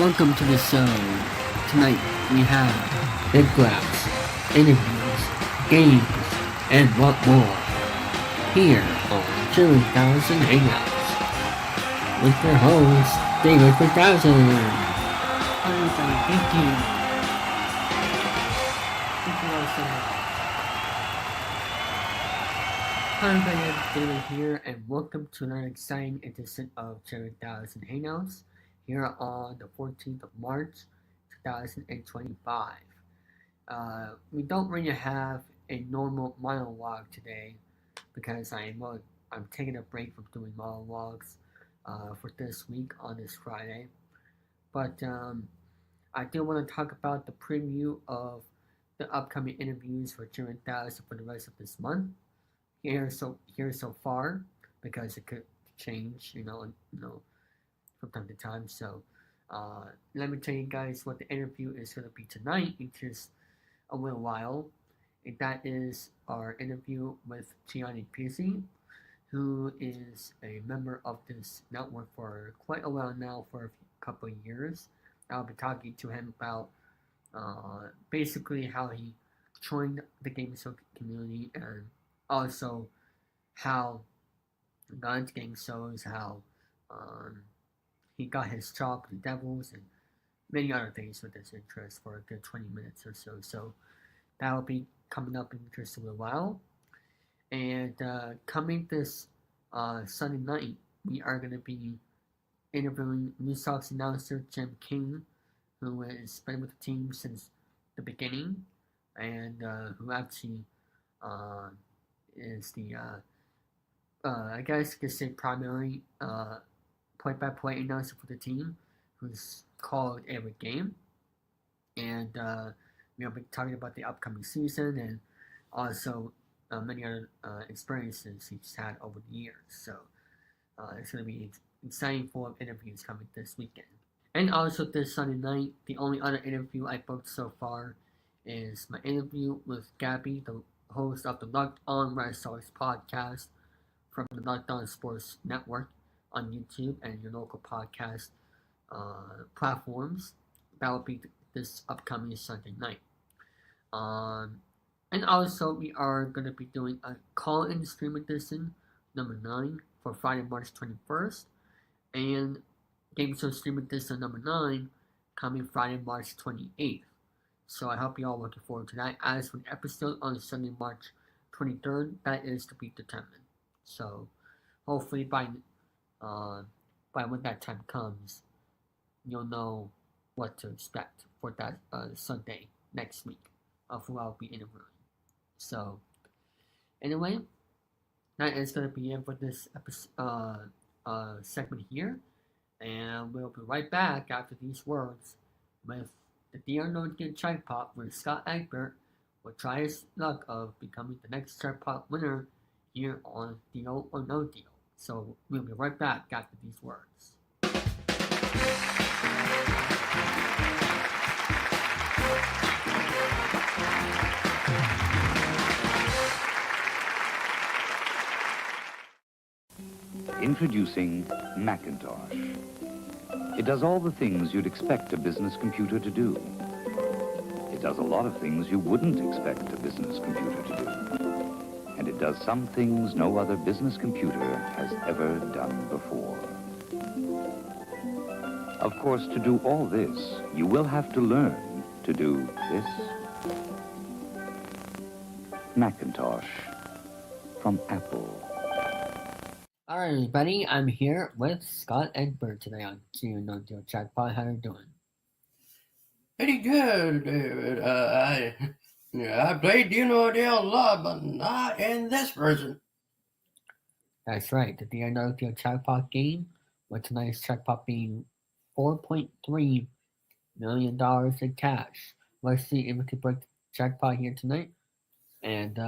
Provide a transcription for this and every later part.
welcome to the show. Tonight we have big grabs, interviews, games, and what more. Here on Chilling3000 Hangouts with your host, David3000. Thank you. Thank you all so much. Hi everybody, I'm David here, and welcome to another exciting edition of Chilling3000 Hangouts here on the 14th of March, 2025. We don't really have a normal monologue today because I'm taking a break from doing monologues for this week on this Friday. But I do want to talk about the preview of the upcoming interviews for Chilling3000 for the rest of this month. Here so far, because it could change, from time to time. So let me tell you guys what the interview is going to be tonight, which is a little while. And that is our interview with Gianni Pizzi, who is a member of this network for quite a while now, for a couple of years. I'll be talking to him about basically how he joined the gaming show community, and also how he got into game shows, how he got his job with the Devils, and many other things with his interest for a good 20 minutes or so. So that will be coming up in just a little while. And coming this Sunday night, we are going to be interviewing New Sox announcer Jim King, who has been with the team since the beginning, and who actually is the I guess you could say primary play-by-play announcer for the team, who's called every game, and we'll be talking about the upcoming season and also many other experiences he's had over the years. So it's going to be exciting full of interviews coming this weekend. And also this Sunday night, the only other interview I booked so far is my interview with Gabby, the host of the Locked On Red Sox podcast from the Locked On Sports Network on YouTube and your local podcast platforms. That will be this upcoming Sunday night. And also, we are going to be doing a call-in stream edition number 9 for Friday, March 21st, and Game Show stream edition number 9 coming Friday, March 28th. So I hope you all looking forward to that. As for the episode on Sunday, March 23rd, that is to be determined. So hopefully by when that time comes, you'll know what to expect for that Sunday next week of who I'll be interviewing. So anyway, that is going to be it for this episode, segment here, and we'll be right back after these words with the Deal or No Deal Jackpot, where Scott Egbert will try his luck of becoming the next jackpot winner here on Deal or No Deal. So we'll be right back after these words. Introducing Macintosh. It does all the things you'd expect a business computer to do. It does a lot of things you wouldn't expect a business computer to do. And it does some things no other business computer has ever done before. Of course, to do all this, you will have to learn to do this. Macintosh from Apple. Alright everybody, I'm here with Scott Egbert today on Deal or No Deal Jackpot. How are you doing? Pretty good, David. I played Deal or No Deal a lot, but not in this version. That's right, the Deal or No Deal Jackpot game, with tonight's jackpot being $4.3 million in cash. Let's see if we can break the jackpot here tonight. And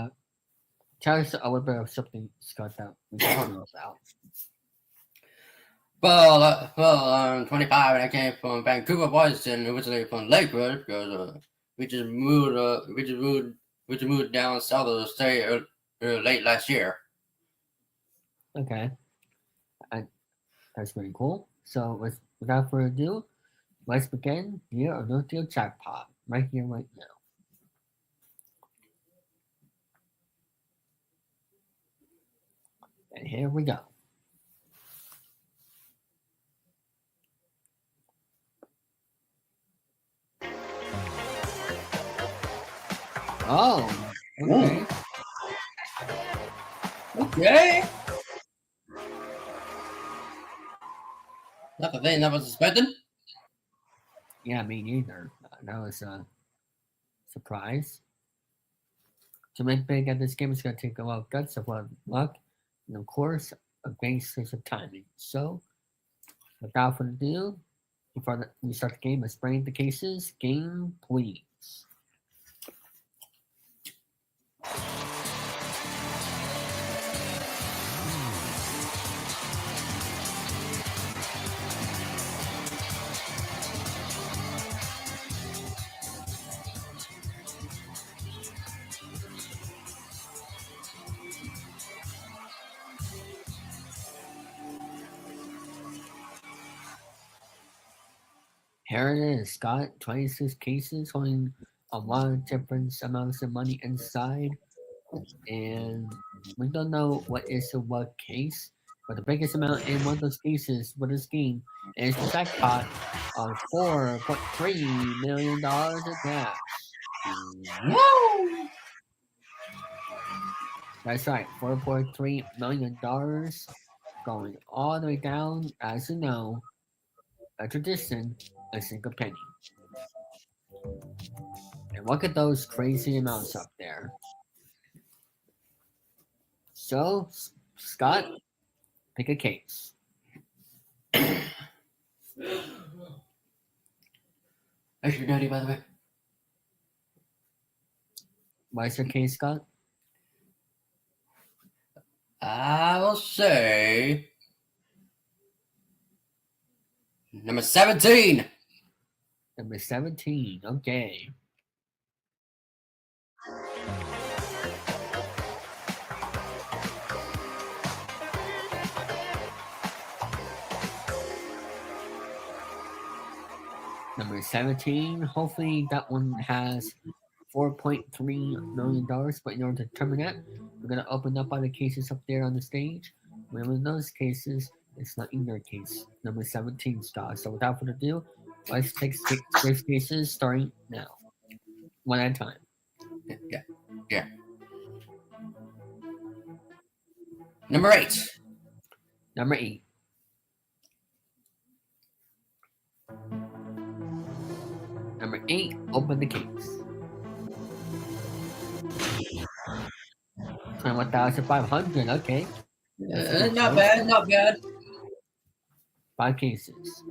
tell us a little bit of something, Scott, that we can know about. Well, I'm 25 and I came from Vancouver, Washington, originally from Lakewood, because we just moved down south of the state late last year. Okay, that's pretty cool. So without further ado, Let's begin here on No Deal Jackpot, right here, right now. And here we go. Oh, okay. Okay. Not the thing I was expecting. Yeah, me neither. That was a surprise. To make big at this game is going to take a lot of guts, a lot of luck, and of course, a great sense of timing. So, without further ado, before we start the game, let's bring the cases. Game, please. Here it is, Scott. 26 cases holding a lot of different amounts of money inside. And we don't know what is the what case, but the biggest amount in one of those cases for this game is the jackpot of $4.3 million in cash. Woo! That's right, $4.3 million going all the way down, as you know, a tradition, a single penny. And look at those crazy amounts up there. So, Scott, pick a case. That's your daddy, by the way. What's your case, Scott? I will say number 17. Number 17, okay. Number 17, hopefully that one has $4.3 million, but in order to determine that, we're going to open up all the cases up there on the stage. Remember those cases, it's not in your case. Number 17, Scott. So without further ado, let's take 6 cases starting now. One at a time. Yeah. Number 8. Number 8. Number 8, open the case. 21,500, okay. Not bad, not bad. 5 cases.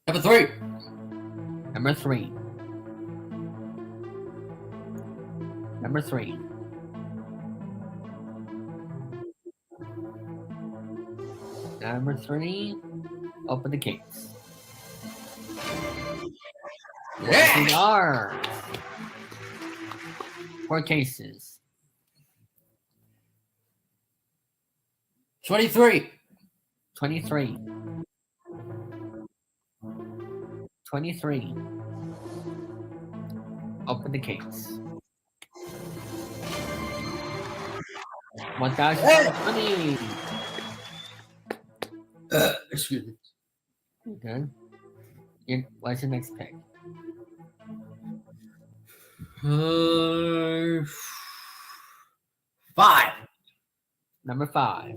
Number 3. Number 3. Number 3. Number 3, open the case. Yeah. 4 cases. 23. 23. 23. Open the case. 1,020. Excuse me. Okay. What's the next pick? 5. Number 5.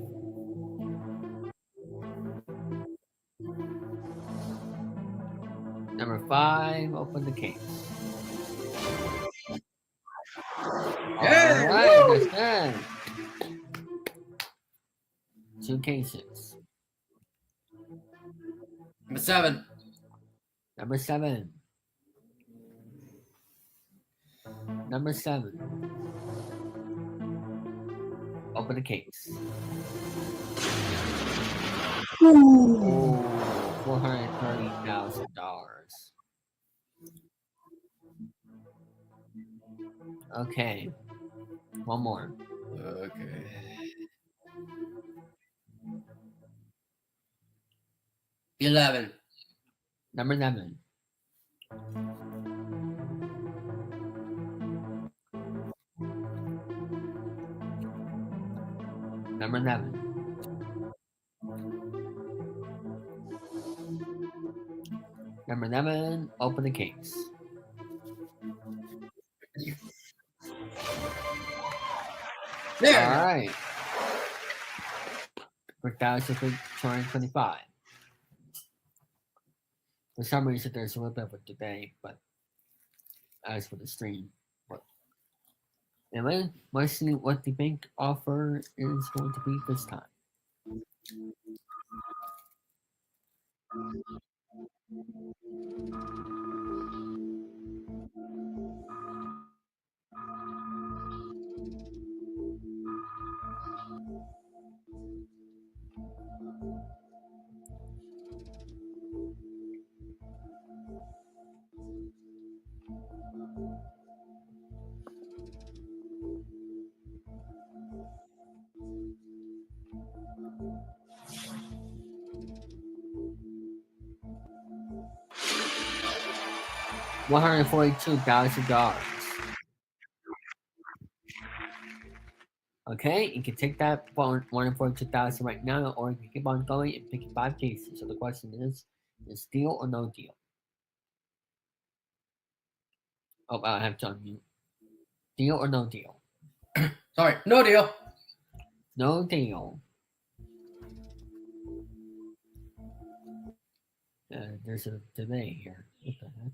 Number 5, open the case. Yeah, Alright, that's good. 2 cases. Number 7. Number 7. Number 7. Open the case. $430,000. Okay. One more. Okay. $11. Number 11. Number 11. Number 11. Open the case. There All we go. right. For 1,225. For some reason, there's a little bit of a delay, but as for the stream. But anyway, let's see what the bank offer is going to be this time. $142,000. Okay, you can take that 142,000 right now, or you can keep on going and pick 5 cases. So the question is deal or no deal? Oh, I have to unmute. Deal or no deal? Sorry, no deal. No deal. There's a delay here. What the heck?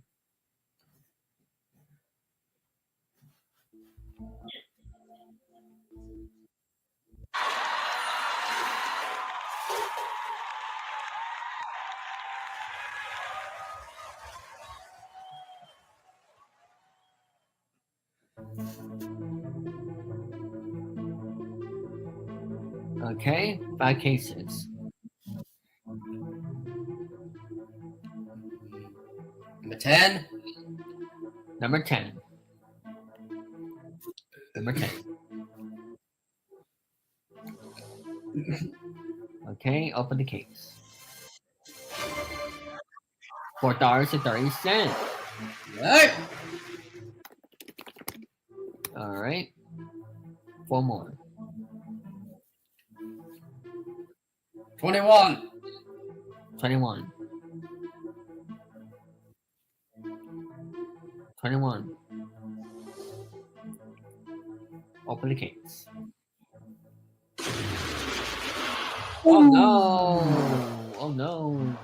Okay, 5 cases. Number 10. Number 10. Number 10. Okay, open the case. $4.30. Right. All right. 4 more. 21. 21. 21. Open the case. Oh no! Oh no!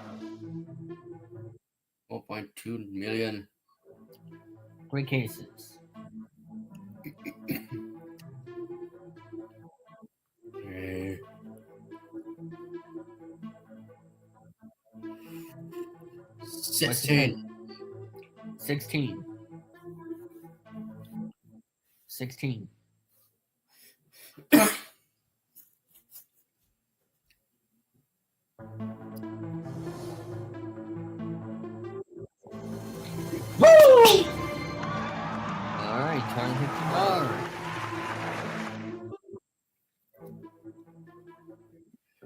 1.2 million. 3 cases. Okay. 16. 16. 16. Woo! Alright, $250.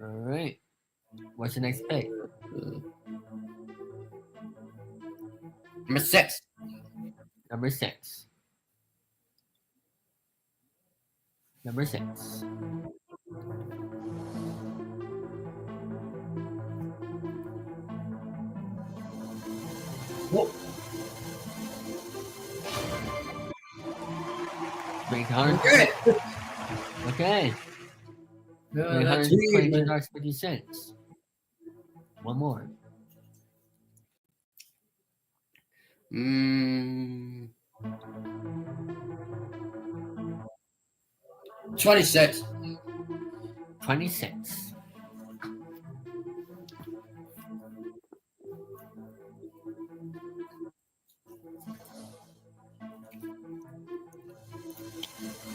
Alright. What's the next pick? Number 6. Number 6. Number 6. Whoa. 300. Okay. Okay. That's it, man. $322.50. One more. 26. 26.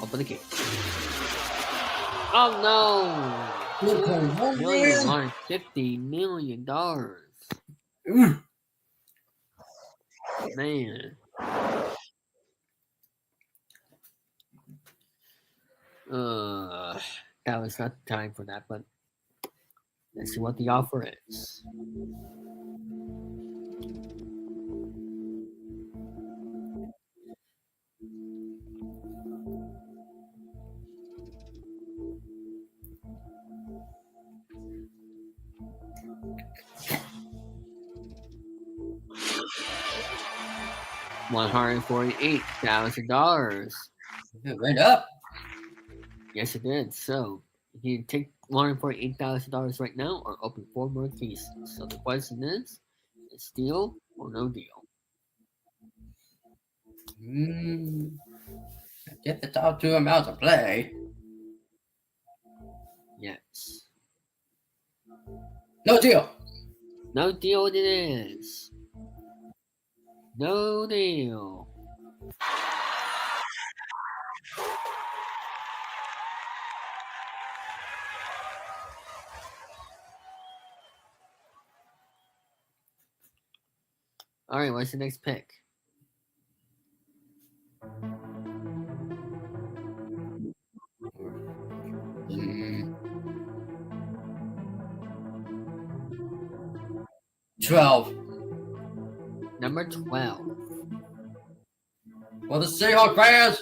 Open the gate. Oh no! $2,150 million. Man. That was not the time for that, but let's see what the offer is. $148,000. It went up. Yes, it did. So you can take $148,000 right now, or open 4 more cases. So the question is deal or no deal? Get the top two amounts of play. Yes. No deal. No deal it is. No deal. All right, what's the next pick? Mm. 12. Number 12. For the Seahawk fans.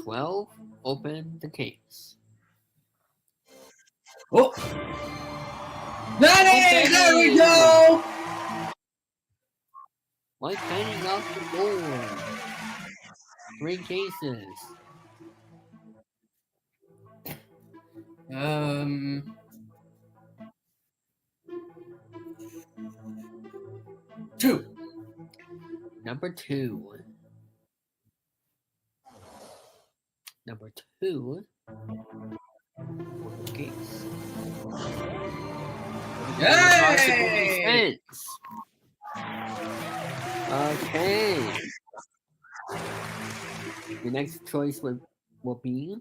12. Open the case. Oh. Benny! There we go! White Penny off the board. 3 cases. 2. Number 2. Number 2. Open the case. Yay! Okay. The next choice will be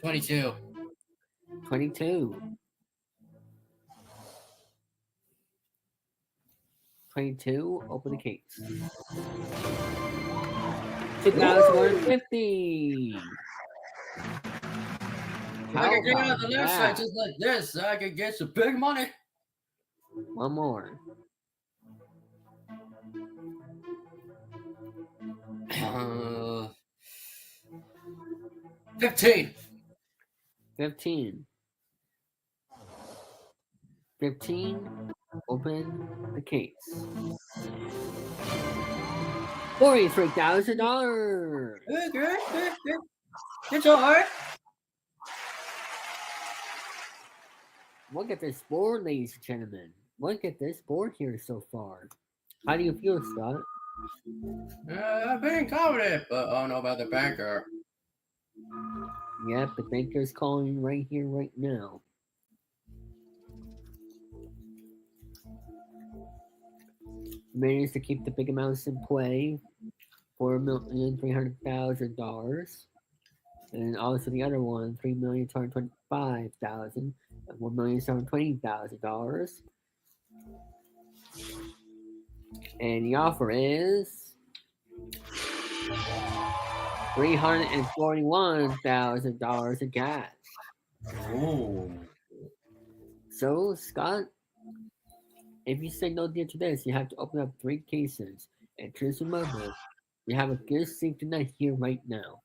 22. 22. 22. Open the case. 2,150. If I could get on the left side just like this, I could get some big money. One more. 15. 15. 15. Open the case. $43,000. Good. It's alright. Look at this board, ladies and gentlemen. Look at this board here so far. How do you feel, Scott? I'm being confident, but I don't know about the banker. Yep, the banker's calling right here, right now. Managed to keep the big amounts in play, $4,300,000, and also the other one, $3,225,000 and $1,720,000. And the offer is $341,000 in cash. Ooh. So, Scott, if you say no deal to this, you have to open up 3 cases and choose a number. You have a good safety net here right now.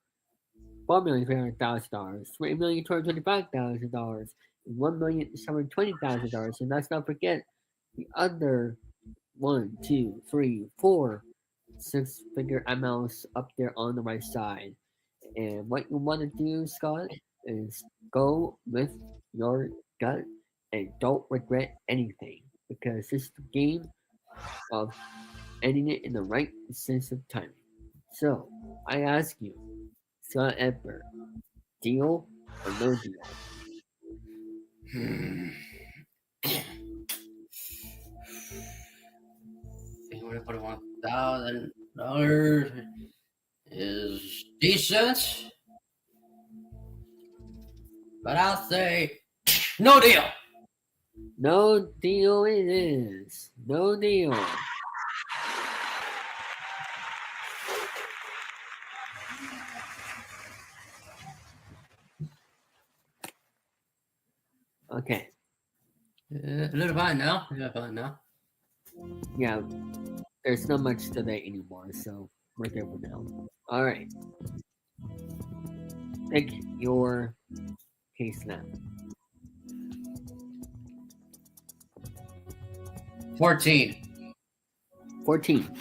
$4,300,000, $3,225,000, and $1,720,000. And let's not forget the other 1, 2, 3, 4 6-figure amounts up there on the right side. And what you want to do, Scott, is go with your gut and don't regret anything, because this is the game of ending it in the right sense of timing. So, I ask you, Scott Egbert, deal or no deal? $1,000 is decent, but I'll say no deal. No deal it is. No deal. Okay. A little fine now. A little fine now. Yeah, there's not much today anymore, so we're good for now. All right. Pick your case now. 14. 14.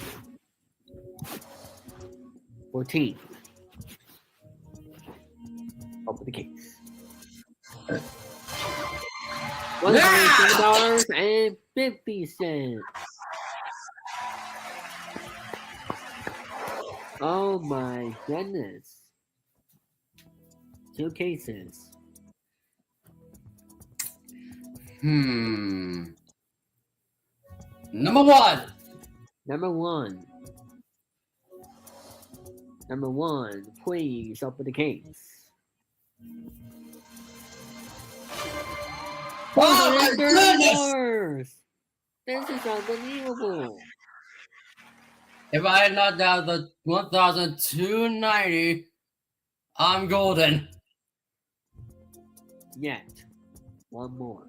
14. Open the case. $107.50. Oh my goodness. 2 cases. Number 1. Number 1. Number 1, please open the case. Oh my goodness! This is unbelievable. If I had knocked out the 1,290, I'm golden. Yet. One more.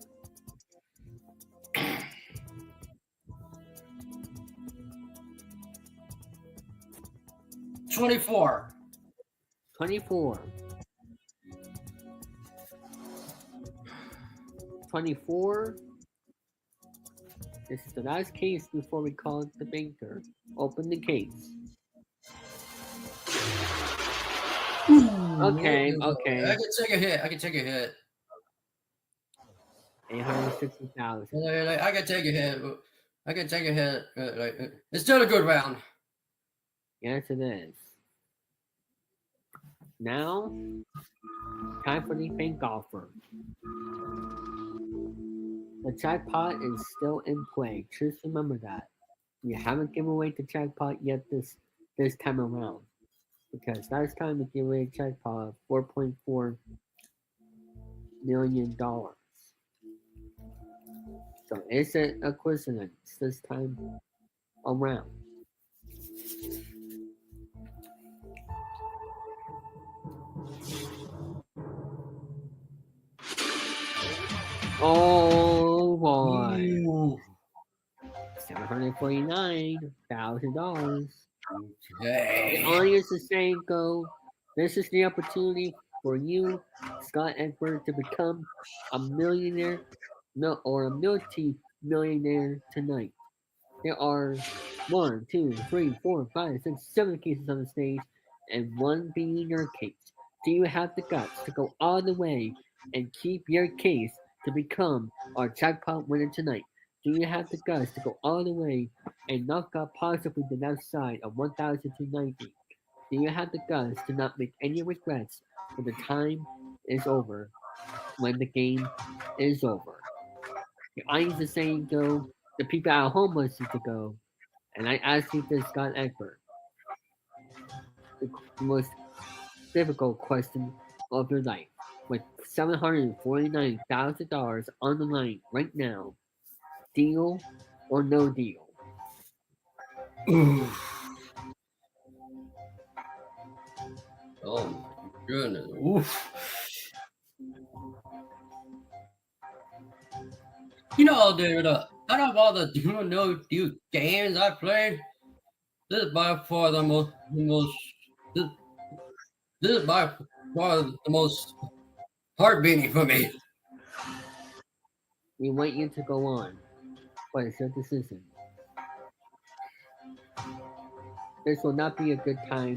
24. 24. 24. This is the last case before we call the banker. Open the case. Okay. I can take a hit. 860,000. I can take a hit. It's still a good round. Yes, it is. Now, time for the bank offer. The jackpot is still in play. Just remember that. We haven't given away the jackpot yet this time around. Because last time we gave away a jackpot of $4.4 million. So is it a coincidence this time around? Oh boy. $749,000. Okay. The audience is saying go. This is the opportunity for you, Scott Egbert, to become a millionaire or a multi-millionaire tonight. There are 1, 2, 3, 4, 5, 6, 7 cases on the stage, and one being your case. Do you have the guts to go all the way and keep your case to become our jackpot winner tonight? Do you have the guts to go all the way and knock out possibly the left side of 1,290? Do you have the guts to not make any regrets when the time is over, when the game is over? The audience is saying go, the people at home wants you to go, and I ask you this, Scott Egbert, the most difficult question of your life, with $749,000 on the line right now. Deal or no deal? Oh my goodness. Oof. You know, dude, out of all the no deal games I played, this is by far the this is by far the most heart-beating for me. We want you to go on, but it's your decision. This will not be a good time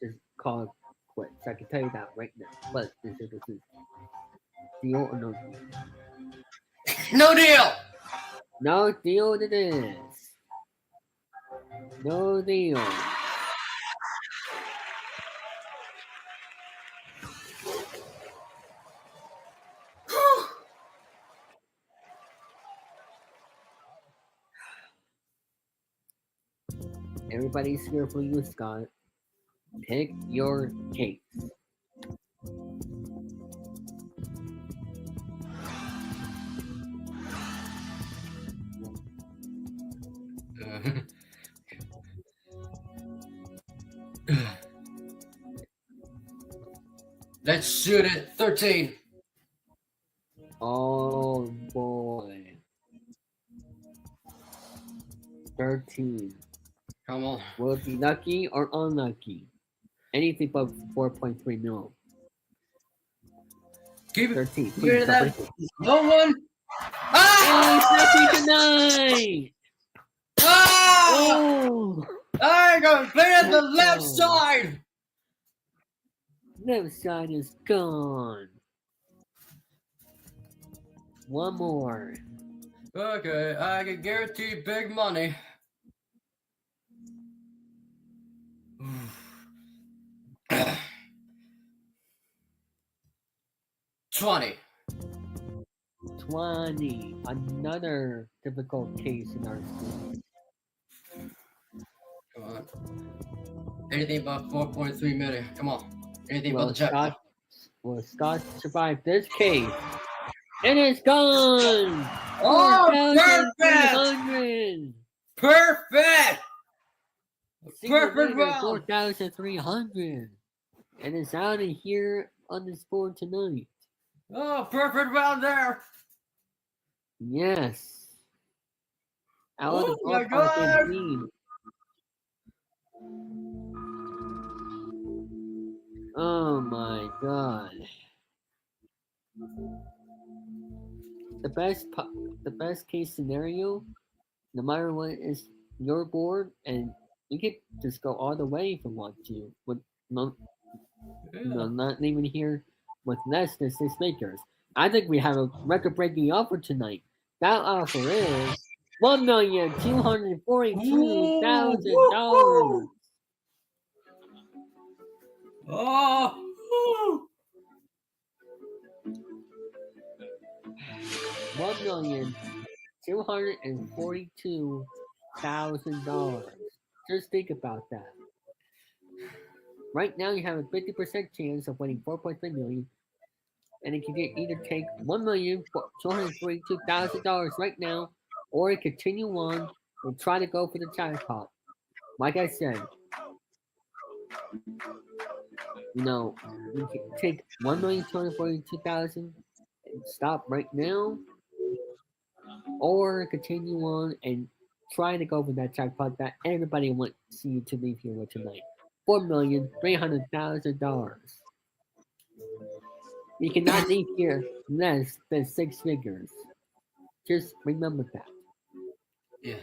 to call it quits. I can tell you that right now. But this is your decision. Deal or no deal? No deal! No deal it is. No deal. Everybody's here for you, Scott. Pick your case. Let's shoot it. 13. Oh boy. 13. Come on. Will it be lucky or unlucky? Anything but 4.3 mil. Keep it. 13. Get Please, that. stop. No one. Oh, it's Ah! lucky tonight! Ah! Oh! I'm going to play at the Let's left go. side. Left side is gone. One more. Okay, I can guarantee big money. 20. 20. Another difficult case in our series. Come on. Anything about 4.3 million. Come on. Anything about the jackpot. Will Scott survive this case? It is gone! Oh, 4,300! Perfect! Perfect round! 4,300! And it's out of here on this board tonight. Oh, perfect round there! Yes. Out of the Oh my ballpark God! indeed. Oh my god. The best case scenario, no matter what, is your board, and you could just go all the way if you want to, with no, not even here with less than 6 figures. I think we have a record-breaking offer tonight. That offer is $1,242,000. Oh! $1,242,000. Just think about that. Right now, you have a 50% chance of winning 4.3 million, and it can either take $1,242,000 right now, or continue on and try to go for the jackpot. Like I said, you can take 1,242,000 and stop right now, or continue on and try to go for that jackpot that everybody wants you to leave here with tonight. $4,300,000. You cannot leave here less than 6 figures. Just remember that. Yeah.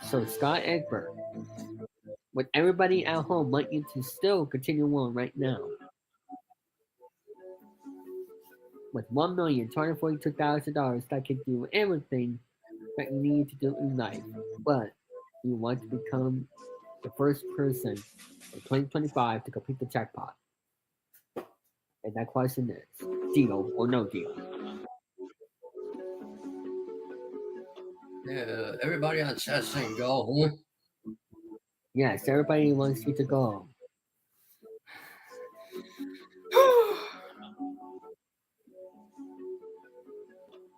So Scott Egbert, with everybody at home, want you to still continue on right now. With $1,242,000, that can do everything that you need to do in life. But you want to become the first person in 2025 to complete the jackpot. And that question is, deal or no deal? Yeah, everybody on chat saying go, huh? Yes, everybody wants you to go.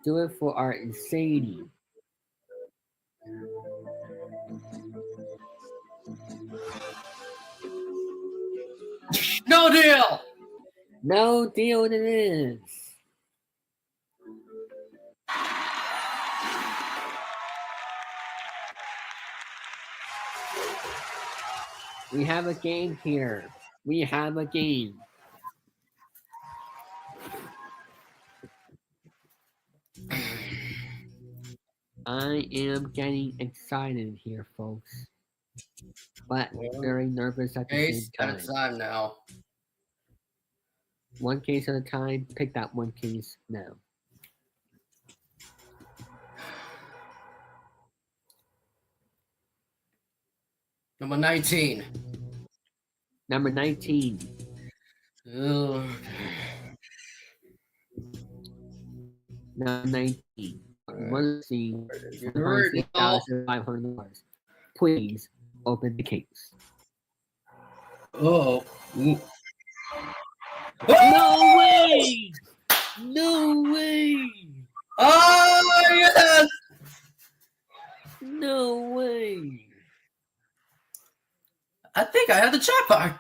Do it for our Sadie. No deal! No deal it is. We have a game here. We have a game. I am getting excited here, folks. But very nervous at the same Case at time. a time now. One case at a time. Pick that one case now. Number 19. Number 19. Ugh. Number 19. Let's see. $6,500. Please open the case. Oh. No way! No way! Oh, yes! No way! I think I have the jackpot.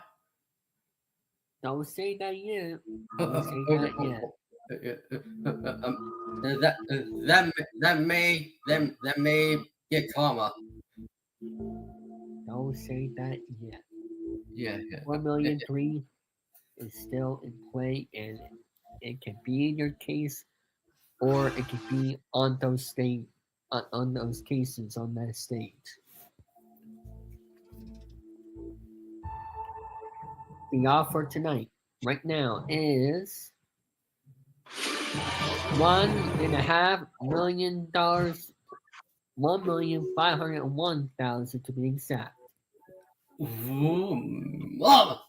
Don't say that yet. Don't say that yet. That may get comma. Don't say that yet. Yeah. 4,000,003 is still in play, and it can be in your case, or it could be on those on those cases on that stage. The offer tonight, right now, is $1.5 million, 1,501,000 to be exact. Ooh, mama.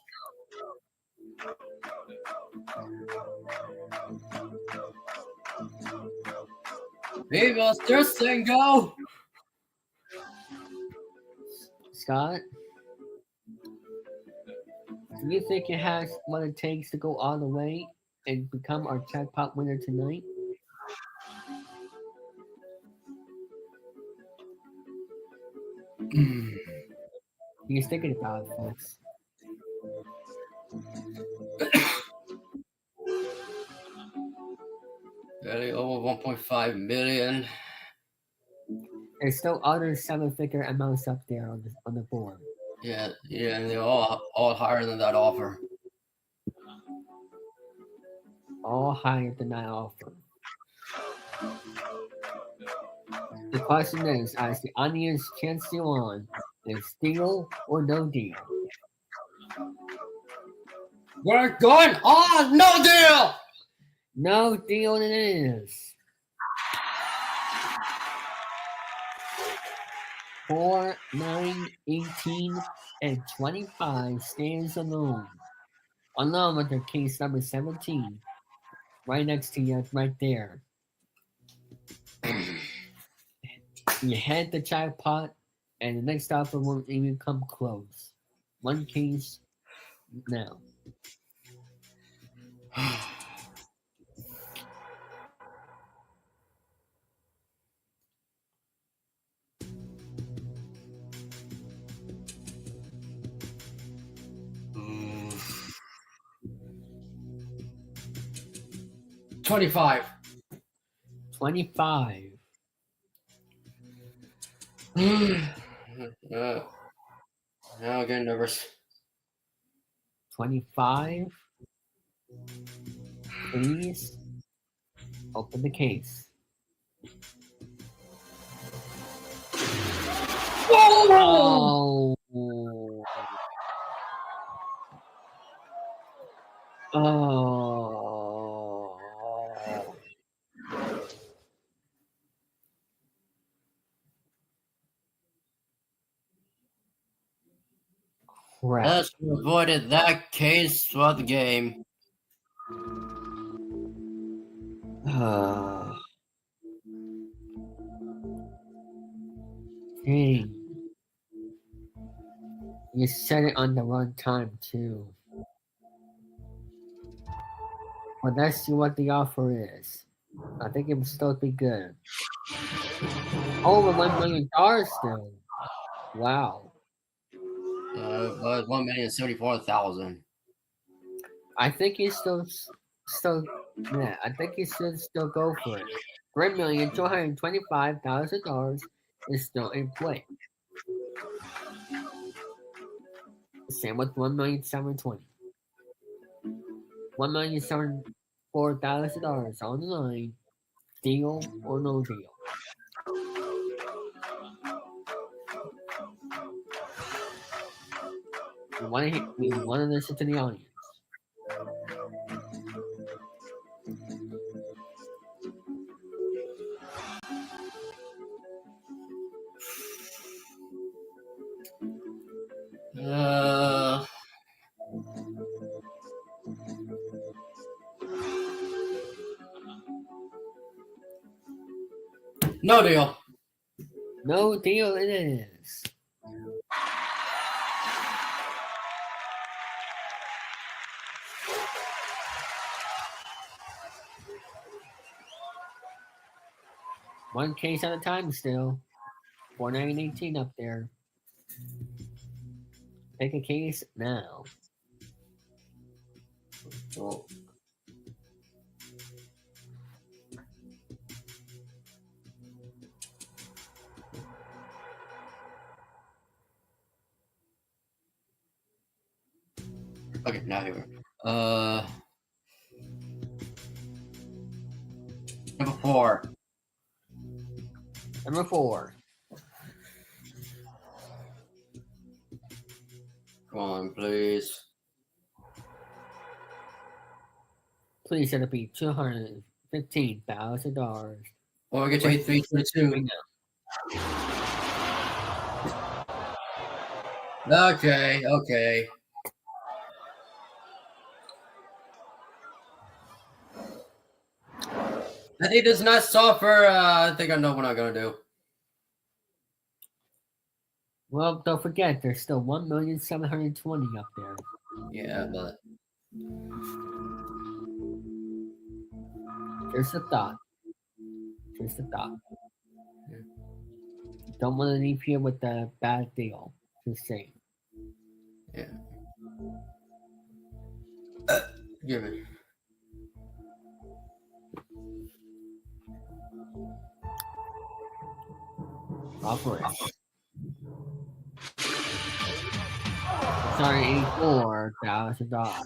Maybe I'll just and go. Scott, do you think it has what it takes to go all the way and become our jackpot winner tonight? He's thinking about it, folks. Barely over 1.5 million. There's still other seven-figure amounts up there on the board. Yeah, and they're all higher than that offer. All higher than that offer. The question is, as the audience chants you on, is deal or no deal? We're going on no deal. No deal it is. 4, 9, 18, and 25 stands alone. Along with their case number 17. Right next to you, right there. You had the jackpot, and the next offer won't even come close. One case now. Mm. 25. 25. Now I'm getting nervous. 25. Please open the case. Whoa! Oh. Oh. Crap. Let's avoided that case throughout the game. Dang. You set it on the wrong time, too. But let's see what the offer is. I think it will still be good. Over $1 million still. Wow. But 1,074,000. I think he still, yeah. I think he should still go for it. $3,225,000 is still in play. Same with 1,720,000. $1,074,000 on the line. Deal or no deal? We want to listen to the audience. No deal. No deal it is. One case at a time still. 4, 9, 18 up there. Pick a case now. Oh. Okay, now here. Number 4. Number 4. Come on, please. Please let it be $215,000. Or we get to hit 322. Right now. Okay, okay. I think this is not suffer. I think I know what I'm gonna do. Well, don't forget, there's still 1,720,000 up there. Yeah, but Just a thought. Just a thought. Don't want to leave here with a bad deal. Just saying. yeah. Give me. Operate. Sorry, $84,000.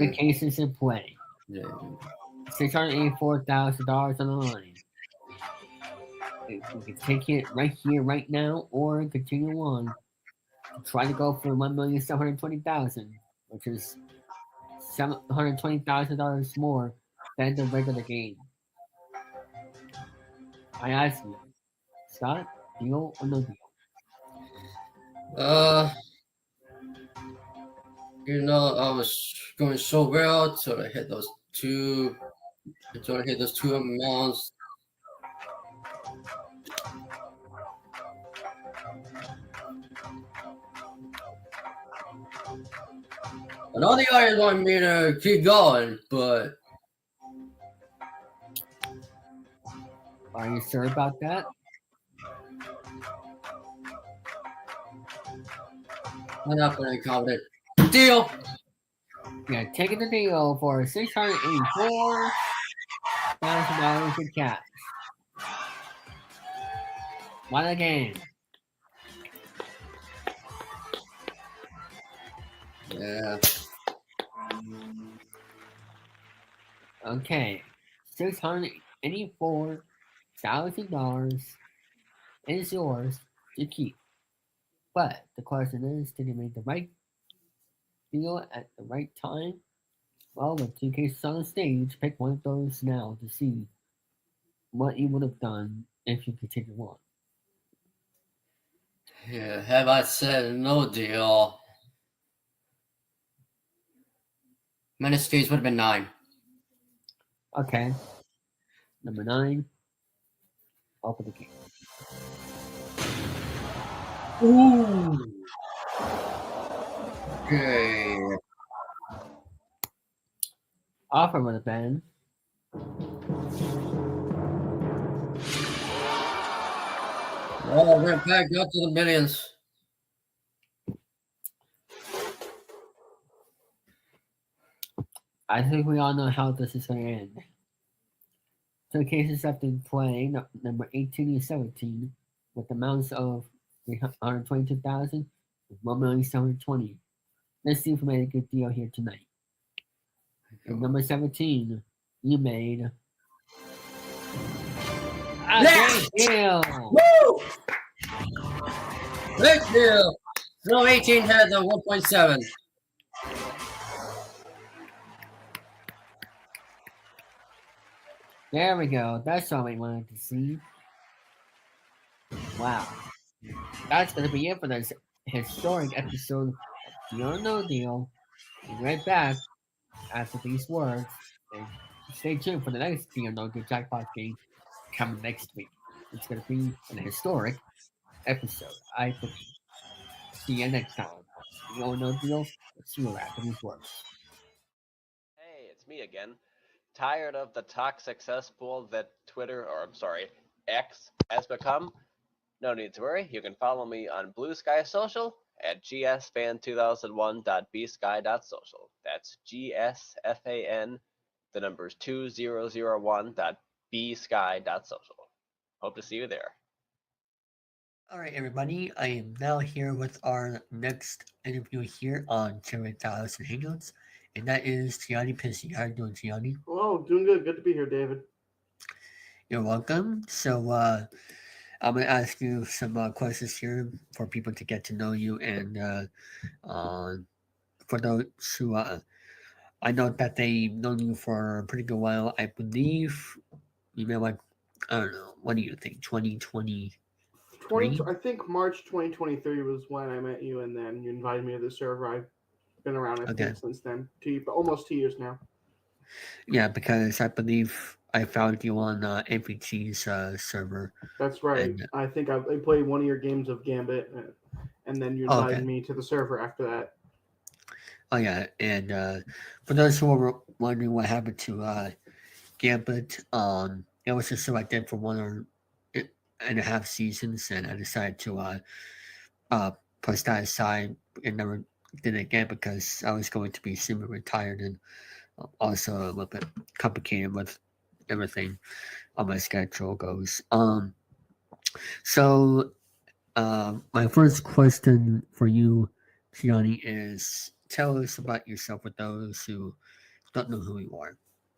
The case is in play. Yeah. $684,000 on the line. We can take it right here, right now, or continue on. Try to go for 1,720,000, which is $720,000 more than the regular game. I ask you, Scott, deal or no deal? You know, I was going so well till I hit those two. Until I hit those two amounts. And all the others want me to keep going, but Are you sure about that? I'm not feeling confident. Deal! Yeah, taking the deal for $684,000 in cash. What a game. Yeah. Okay, $684,000 is yours to keep. But the question is, did you make the right deal at the right time? Well, with two cases on the stage, pick one of those now to see what you would have done if you continued on. Yeah, have I said no deal? Minus fees would have been 9. Okay. Number 9. Open the game. Ooh. Okay. Offer would have been Oh, we're back up to the millions. I think we all know how this is going to end. Two cases left in play, number 18 and 17, with amounts of 322,000 and 1,720,000. Let's see if we made a good deal here tonight. And number 17, you made a great deal. Woo! Great deal. So 18 had the 1.7. There we go. That's all we wanted to see. Wow. That's going to be it for this historic episode of Deal or No Deal. We'll be right back after these words. And stay tuned for the next Deal or No Deal Jackpot game coming next week. It's going to be an historic episode, I believe. See you next time. Deal or No Deal. We'll see you after these words. Hey, it's me again. Tired of the toxic cesspool that X has become? No need to worry. You can follow me on Blue Sky Social at gsfan2001.bsky.social. That's GSFAN, the numbers 2001.bsky.social. Hope to see you there. All right, everybody. I am now here with our next interview here on Chilling3000 Hangouts, and that is Gianni Pizzi. How are you doing, Gianni? Hello, doing good. Good to be here, David. You're welcome. So, I'm going to ask you some questions here for people to get to know you, and uh, for those who I know that they've known you for a pretty good while. I believe you may like, I don't know, what do you think, 2023? I think March 2023 was when I met you, and then you invited me to the server. I've been around, I Okay. think, since then. Almost 2 years now. Yeah, because I believe I found you on APT's server. That's right. And, I played one of your games of Gambit, and then you oh, invited okay. me to the server after that. Oh, yeah. And for those who are wondering what happened to Gambit, it was just so I did for 1.5 seasons, and I decided to uh, push that aside and never did it again because I was going to be semi-retired and also a little bit complicated with everything on my schedule goes. So my first question for you, Gianni, is tell us about yourself for those who don't know who you are.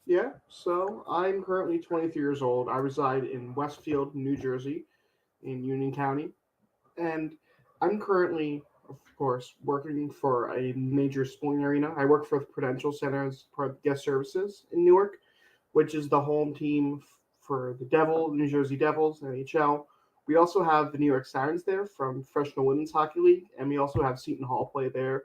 Yeah, so I'm currently 23 years old. I reside in Westfield, New Jersey, in Union County, and I'm currently, of course, working for a major sporting arena. I work for the Prudential Center as part of guest services in Newark, which is the home team for the New Jersey Devils, NHL. We also have the New York Sirens there from Professional Women's Hockey League, and we also have Seton Hall play there.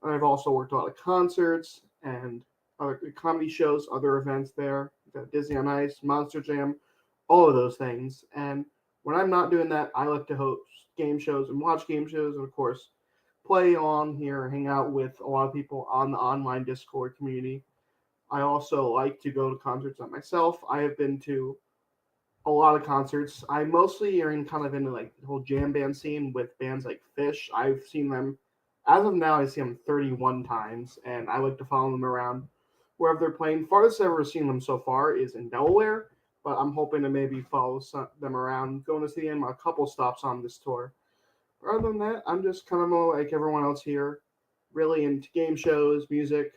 And I've also worked a lot of concerts and other comedy shows, other events there. We've got Disney on Ice, Monster Jam, all of those things. And when I'm not doing that, I like to host game shows and watch game shows, and of course, play on here, hang out with a lot of people on the online Discord community. I also like to go to concerts on myself. I have been to a lot of concerts. I mostly are in kind of into like the whole jam band scene with bands like Fish. I've seen them as of now. I see them 31 times, and I like to follow them around wherever they're playing. Farthest I've ever seen them so far is in Delaware, but I'm hoping to maybe follow them around, going to see them a couple stops on this tour. But other than that, I'm just kind of more like everyone else here, really into game shows, music,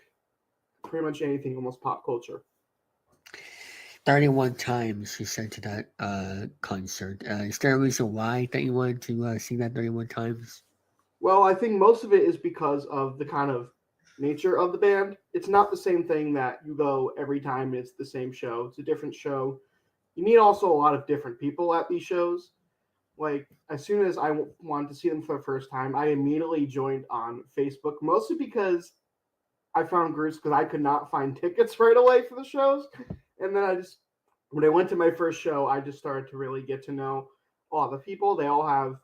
pretty much anything, almost pop culture. 31 times you said to that concert. Is there a reason why that you wanted to see that 31 times? Well, I think most of it is because of the kind of nature of the band. It's not the same thing that you go every time it's the same show. It's a different show. You meet also a lot of different people at these shows. Like, as soon as I wanted to see them for the first time, I immediately joined on Facebook, mostly because I found groups because I could not find tickets right away for the shows. And then when I went to my first show, I just started to really get to know a lot of the people. They all have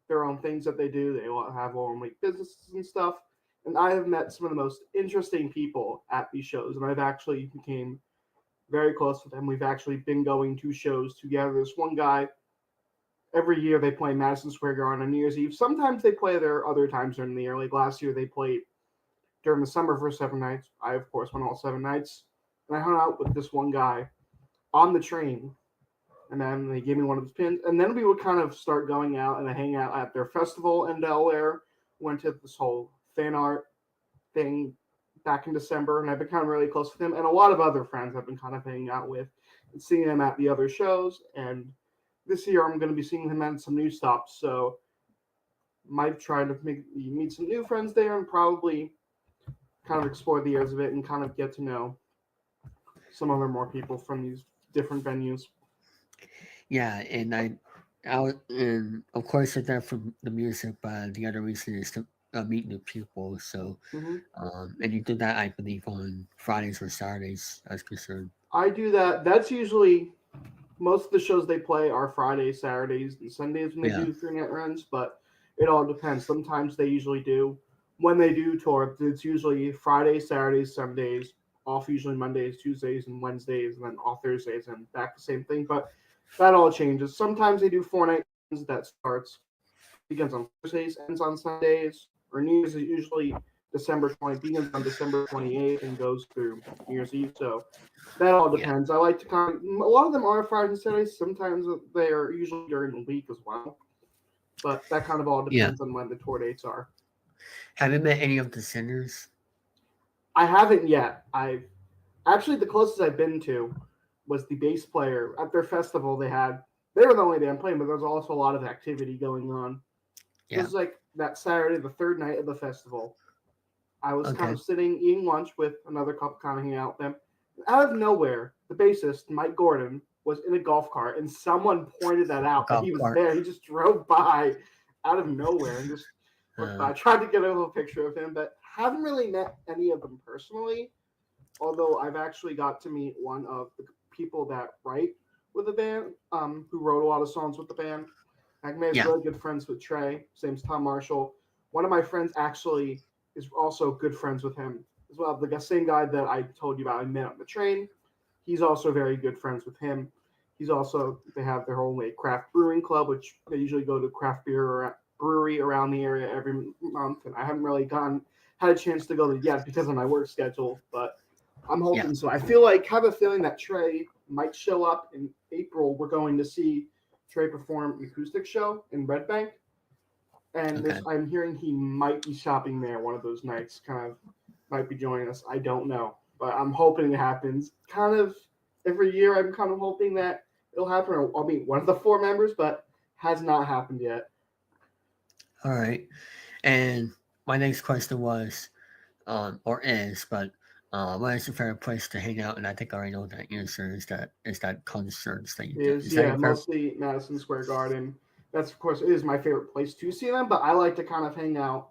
their own things that they do. They all have their own like businesses and stuff. And I have met some of the most interesting people at these shows, and I've actually became very close with them. We've actually been going to shows together. There's one guy every year they play Madison Square Garden on New Year's Eve. Sometimes they play there, other times during the year. Like last year, they played during the summer for 7 nights. I, of course, went all 7 nights. And I hung out with this one guy on the train. And then they gave me one of his pins. And then we would kind of start going out and hang out at their festival in Delaware. Went to this whole fan art thing back in December. And I've become really close with him. And a lot of other friends I've been kind of hanging out with and seeing them at the other shows. And this year I'm going to be seeing him at some new stops. So might try to meet some new friends there and probably kind of explore the areas of it and kind of get to know some other more people from these different venues. Yeah, and of course, it's not from the music, but the other reason is to meet new people. So, Mm-hmm. and you do that, I believe, on Fridays or Saturdays, as concerned. I do that. That's usually most of the shows they play are Fridays, Saturdays, and Sundays when they Yeah. do 3 night runs, but it all depends. Sometimes they usually do. When they do tour, it's usually Fridays, Saturdays, Sundays, off usually Mondays, Tuesdays, and Wednesdays, and then off Thursdays, and back the same thing. But that all changes. Sometimes they do 4 night runs that starts begins on Thursdays, ends on Sundays. or New Year's is usually December 20, begins on December 28th and goes through New Year's Eve. So that all depends. I like to a lot of them are Fridays and Saturdays. Sometimes they are usually during the week as well. But that kind of all depends on when the tour dates are. Have you met any of the singers? I haven't yet. I've actually, the closest I've been to was the bass player at their festival. They were the only band playing, but there was also a lot of activity going on. It was like that Saturday, the third night of the festival. I was kind of sitting eating lunch with another couple, kind of hanging out with them. Out of nowhere, the bassist, Mike Gordon, was in a golf cart, and someone pointed that out that he was there. He just drove by out of nowhere and just I tried to get a little picture of him, but haven't really met any of them personally. Although I've actually got to meet one of the people that write with the band, who wrote a lot of songs with the band. Agme is really good friends with Trey. His name's Tom Marshall. One of my friends actually is also good friends with him as well. The same guy that I told you about I met on the train. He's also very good friends with him. They have their whole craft brewing club, which they usually go to craft beer or brewery around the area every month. And I haven't really had a chance to go there yet because of my work schedule, but I'm hoping so. I have a feeling that Trey might show up in April. We're going to see Trey perform an acoustic show in Red Bank. And I'm hearing he might be shopping there one of those nights, kind of might be joining us. I don't know, but I'm hoping it happens. Kind of every year, I'm kind of hoping that it'll happen, or I'll meet one of the four members, but has not happened yet. All right. And my next question was, or is, but what is your favorite place to hang out? And I think I already know that answer is that concerts that you do. Mostly Madison Square Garden. That's, of course, it is my favorite place to see them, but I like to kind of hang out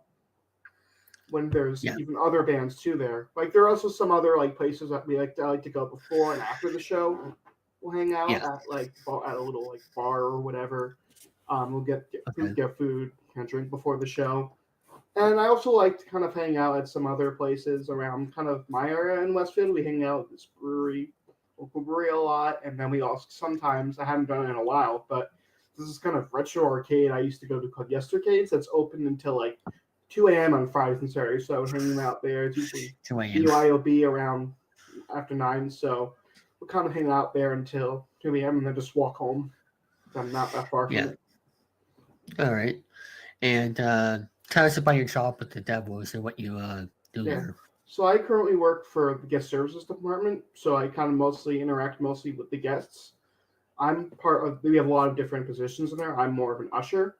when there's even other bands too there. Like, there are also some other places that I like to go before and after the show. We'll hang out at a little bar or whatever. We'll get food, and drink before the show. And I also like to kind of hang out at some other places around kind of my area in Westfield. We hang out at this local brewery a lot. And then we also sometimes, I haven't done it in a while, but this is kind of retro arcade I used to go to called Yestercades. That's open until 2 a.m. on Fridays and Saturdays. So hanging out there. It's usually BYOB around after 9. So we'll kind of hang out there until 2 a.m. and then just walk home. I'm not that far from it. All right. And tell us about your job with the Devils and what you do there. So I currently work for the guest services department. So I kind of interact mostly with the guests. We have a lot of different positions in there. I'm more of an usher.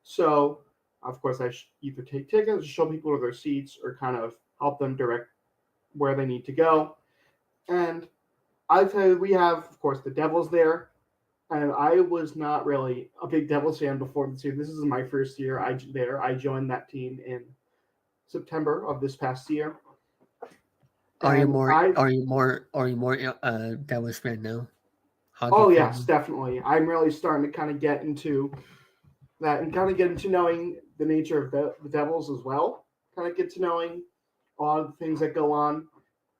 So, of course, I either take tickets, show people to their seats, or kind of help them direct where they need to go. And we have, of course, the Devils there. And I was not really a big Devils fan before this year. This is my first year there. I joined that team in September of this past year. Are you more Devils fan now? Yes, definitely. I'm really starting to kind of get into that and kind of get into knowing the nature of the Devils as well. Kind of get to knowing a lot of the things that go on.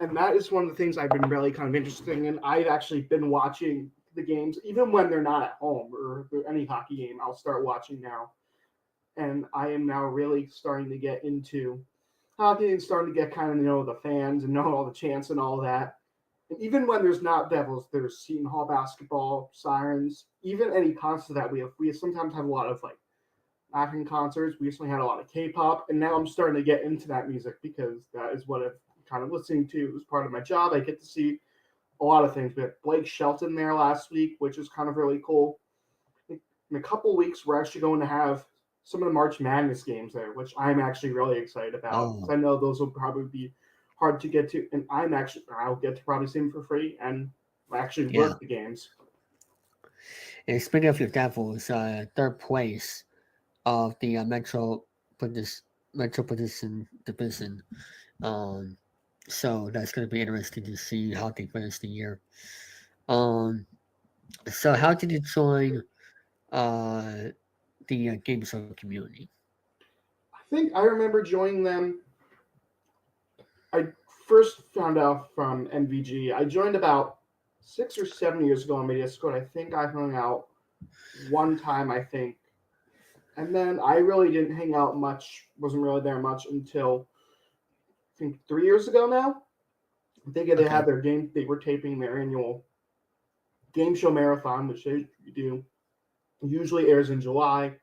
And that is one of the things I've been really kind of interested in. I've actually been watching the games, even when they're not at home or any hockey game, I'll start watching now. And I am now really starting to get into hockey and starting to get kind of know the fans and know all the chants and all that. And even when there's not Devils, there's Seton Hall basketball, Sirens, even any concert that we have. We sometimes have a lot of Latin concerts. We recently had a lot of K-pop, and now I'm starting to get into that music because that is what I'm kind of listening to as part of my job. I get to see a lot of things. We had Blake Shelton there last week, which is kind of really cool. In a couple weeks, we're actually going to have some of the March Madness games there, which I'm actually really excited about. Because I know those will probably be hard to get to, and I'll get to probably see them for free and actually work the games. And speaking of your Devils, third place of the Metropolitan Division. So that's going to be interesting to see how they finish the year. So how did you join the Game Show community? I think I remember joining them. I first found out from MVG. I joined about 6 or 7 years ago on Media Discord. I think I hung out one time, And then I really didn't hang out much, wasn't really there much until I think 3 years ago now. I think they Okay. had their game, they were taping their annual game show marathon, which they do. Usually airs in July,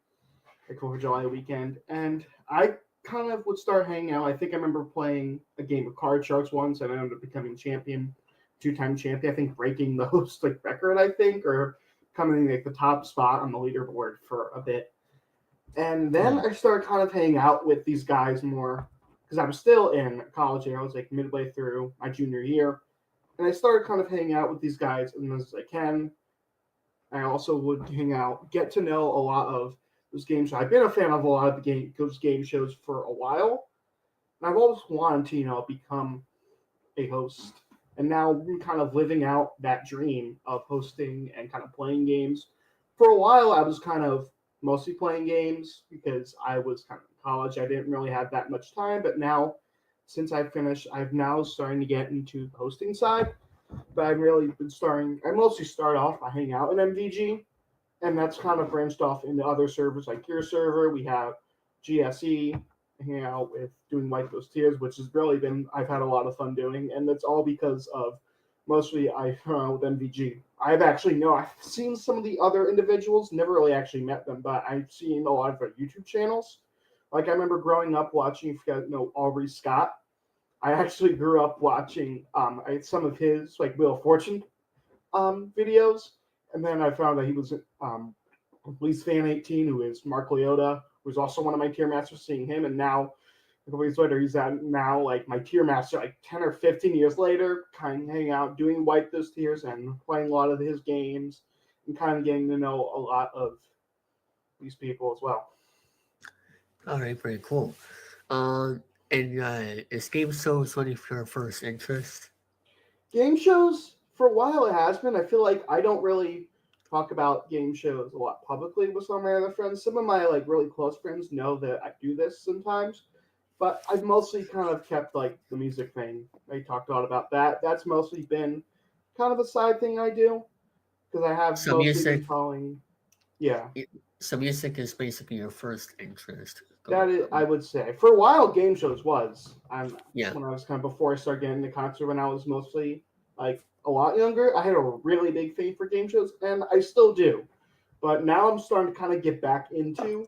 like over July weekend. And I kind of would start hanging out. I think I remember playing a game of card sharks once, and I ended up becoming champion, 2-time champion. I think breaking the host like record, I think, or coming like the top spot on the leaderboard for a bit. And then Hmm. I started kind of hanging out with these guys more because I was still in college. I was like midway through my junior year, and I started kind of hanging out with these guys as I can. I also would hang out, get to know a lot of those game shows. I've been a fan of a lot of those game shows for a while, and I've always wanted to, become a host. And now I'm kind of living out that dream of hosting and kind of playing games. For a while, I was kind of mostly playing games because I was kind of in college. I didn't really have that much time, but now, since I finished, I've now starting to get into the hosting side. But I've really been starting. I mostly start off by hanging out in MVG, and that's kind of branched off into other servers like your server. We have GSE, hanging out with doing White Ghost Tiers, which has really been I've had a lot of fun doing, and that's all because of mostly I with MVG. I've seen some of the other individuals, never really actually met them, but I've seen a lot of their YouTube channels. Like I remember growing up watching, if you guys know Aubrey Scott. I actually grew up watching some of his like Wheel of Fortune videos, and then I found that he was Police Fan 18, who is Mark Leota, who's also one of my tier masters. Seeing him, and now a couple weeks later, he's at now like my tier master, like 10 or 15 years later, kind of hanging out, doing Wipe Those Tiers, and playing a lot of his games, and kind of getting to know a lot of these people as well. All right, very cool. And is game shows one of your first interests? Game shows, for a while, it has been. I feel like I don't really talk about game shows a lot publicly with some of my other friends. Some of my like really close friends know that I do this sometimes, but I've mostly kind of kept like the music thing. I talked a lot about that. That's mostly been kind of a side thing I do because I have So mostly been music, following. Yeah, so music is basically your first interest that going is, I from. would say. For a while, game shows was. Yeah. When I was kind of before I started getting into concert when I was mostly like a lot younger, I had a really big thing for game shows, and I still do. But now I'm starting to kind of get back into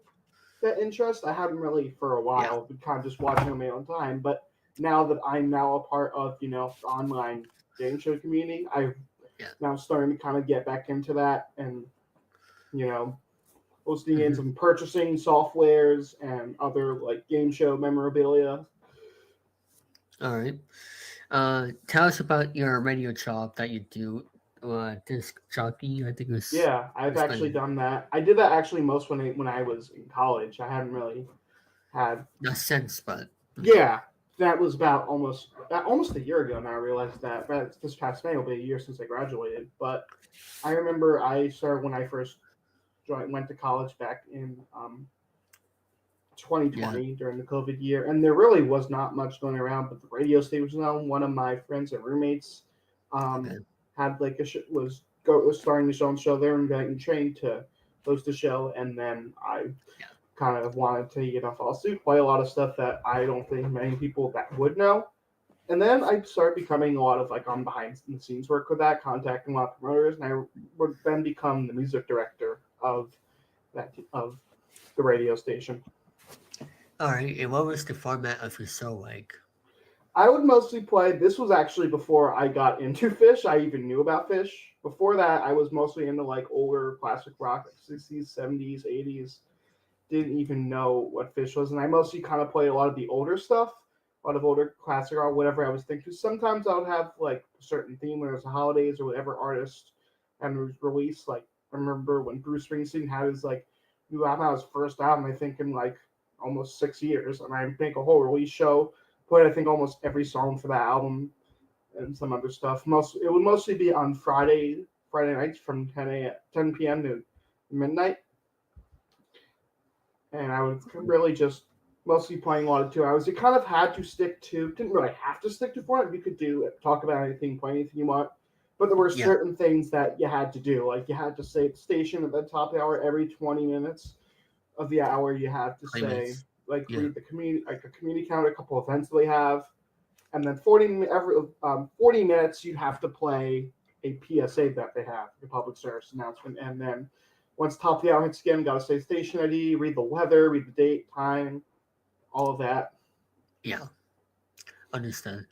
that interest. I haven't really for a Yeah. while been kind of just watching on my own time, but now that I'm now a part of the online game show community, I'm Yeah. now starting to kind of get back into that and you know hosting games Hmm. and purchasing softwares and other like game show memorabilia. All right. Tell us about your radio job that you do. Disc jockey, I think Yeah, I've was actually been done that. I did that actually most when I was in college. I hadn't really had. not since, but Yeah, that was about almost a year ago. Now I realized that this past May will be a year since I graduated. But I remember I started when I first went to college back in yeah. 2020 during the COVID year, and there really was not much going around. But the radio station was on. One of my friends and roommates um, Okay. had like was starting the show there and getting trained to host the show, and then I Yeah. kind of wanted to follow suit, play a lot of stuff that I don't think many people that would know. And then I started becoming a lot of like on behind the scenes work with that, contacting a lot of promoters, and I would then become the music director of the radio station. All right. And what was the format of your show like? I would mostly play. This was actually before I got into Fish. I even knew about Fish. Before that, I was mostly into like older classic rock, like 60s, 70s, 80s. Didn't even know what Fish was, and I mostly kind of play a lot of the older stuff, a lot of older classic or whatever I was thinking. Sometimes I would have like a certain theme when it was the holidays or whatever artist and was released. Like I remember when Bruce Springsteen had his like new album, his first album, I think in like almost 6 years, and I make a whole release show. Played I think almost every song for that album and some other stuff. It would mostly be on Friday nights from 10 p.m. to midnight, and I was really just mostly playing a lot of 2 hours. You kind of had to stick to, didn't really have to stick to Fortnite. You could talk about anything, play anything you want, but there were Yeah. certain things that you had to do. Like you had to stay at the station at the top hour every 20 minutes. of the hour you have to say, Playmates. like Yeah. read the community, like a community count, a couple events they have, and then 40 minutes you have to play a PSA that they have, the public service announcement, and then once top of the hour hits again, gotta say station ID, read the weather, read the date, time, all of that. Yeah. Understand.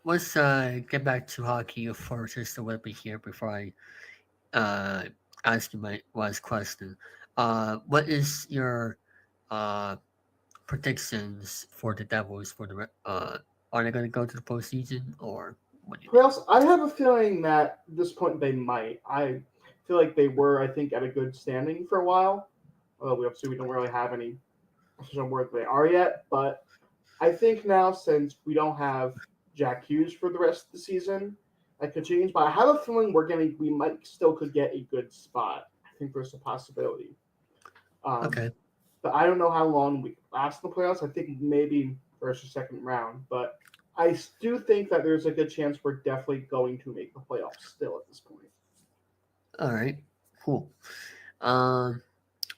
Let's get back to hockey for just a little bit here before I ask you my last question. What is your uh predictions for the Devils for are they going to go to the postseason or what do you think? Playoffs, I have a feeling that at this point they might. I feel like they were, I think, at a good standing for a while. Although we don't really have any official word they are yet. But I think now, since we don't have Jack Hughes for the rest of the season, that could change. But I have a feeling we might still could get a good spot. I think there's a possibility. Okay. But I don't know how long we last in the playoffs. I think maybe first or second round. But I do think that there's a good chance we're definitely going to make the playoffs still at this point. All right. Cool. Um,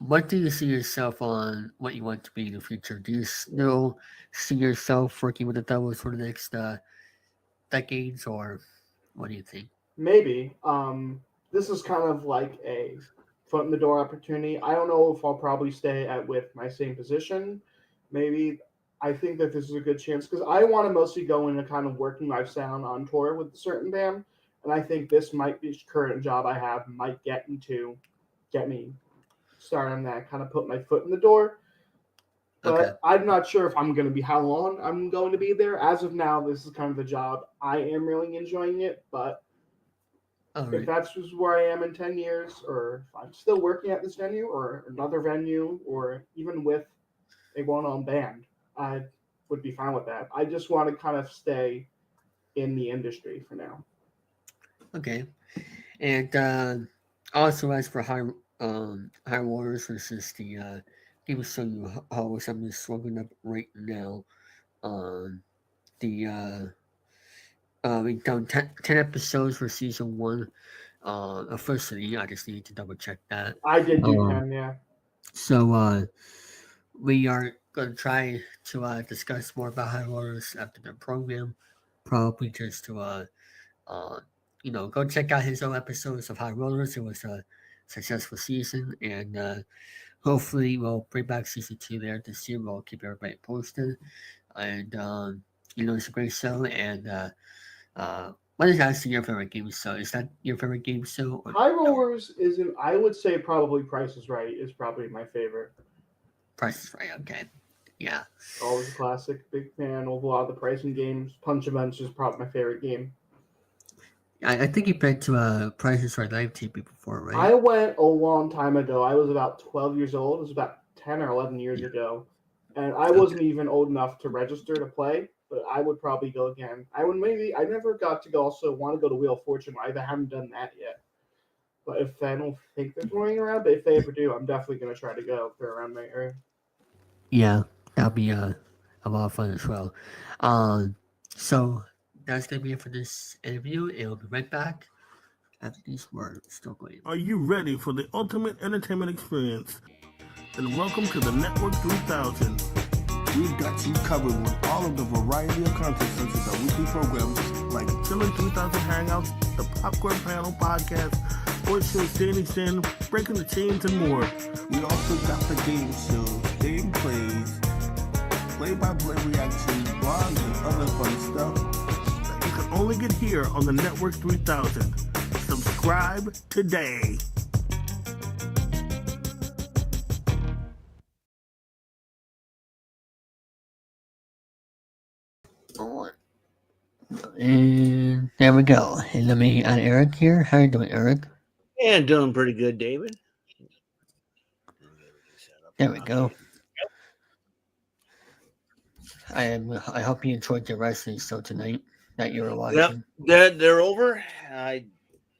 what do you see yourself on what you want to be in the future? Do you still see yourself working with the Devils for the next decades, or what do you think? Maybe. This is kind of like a foot in the door opportunity. I don't know if I'll probably stay at with my same position. Maybe I think that this is a good chance because I want to mostly go into kind of working lifestyle on tour with a certain band, and I think this might be current job I have might get me started on that, kind of put my foot in the door. Okay. But I'm not sure if I'm going to be how long I'm going to be there. As of now, this is kind of the job. I am really enjoying it, but All if right. that's just where I am in 10 years, or if I'm still working at this venue or another venue, or even with a well-known band, I would be fine with that. I just want to kind of stay in the industry for now. Okay. And also, as for high waters versus the game show you host, I'm just looking up right now. Um, the we've done 10 episodes for season one. Officially, I just need to double check that. I did do Um, 10, yeah. so we are gonna try to discuss more about high waters after the program. Probably just to uh, go check out his own episodes of High Rollers. It was a successful season, and hopefully we'll bring back season two there this year. We'll keep everybody posted, and it's a great show. And what is actually your favorite game show? Is that your favorite game show or High no? Rollers isn't, I would say probably Price is Right is probably my favorite. Price is Right. Okay, yeah. Always a classic. Big fan of a lot of the pricing games. Punch Events is probably my favorite game. I think you played to Price is Right live TV before, right? I went a long time ago. I was about 12 years old. It was about 10 or 11 years Yeah. ago. And I Okay. wasn't even old enough to register to play, but I would probably go again. I never got to go also want to go to Wheel of Fortune. I haven't done that yet. But if I don't think they're going around, but if they ever do, I'm definitely going to try to go if they're around my area. Yeah, that'll be a lot of fun as well. Um, so that's gonna be it for this interview. It'll be right back after these words. Still going. Are you ready for the ultimate entertainment experience? Then welcome to the Network 3000. We've got you covered with all of the variety of content such as our weekly programs Like Chilling3000 Hangouts, the Popcorn Panel Podcast, Sports Show Standing Sin, Breaking the Chains, and more. We also got the game shows, game plays, play-by-play reactions, blogs, and other fun stuff. That you can only get here on the Network 3000. Subscribe today. And there we go. And let me add Eric here. How you doing, Eric? And doing pretty good, David. There we go. I hope you enjoyed your wrestling show tonight that you were watching. Yep, they're over. I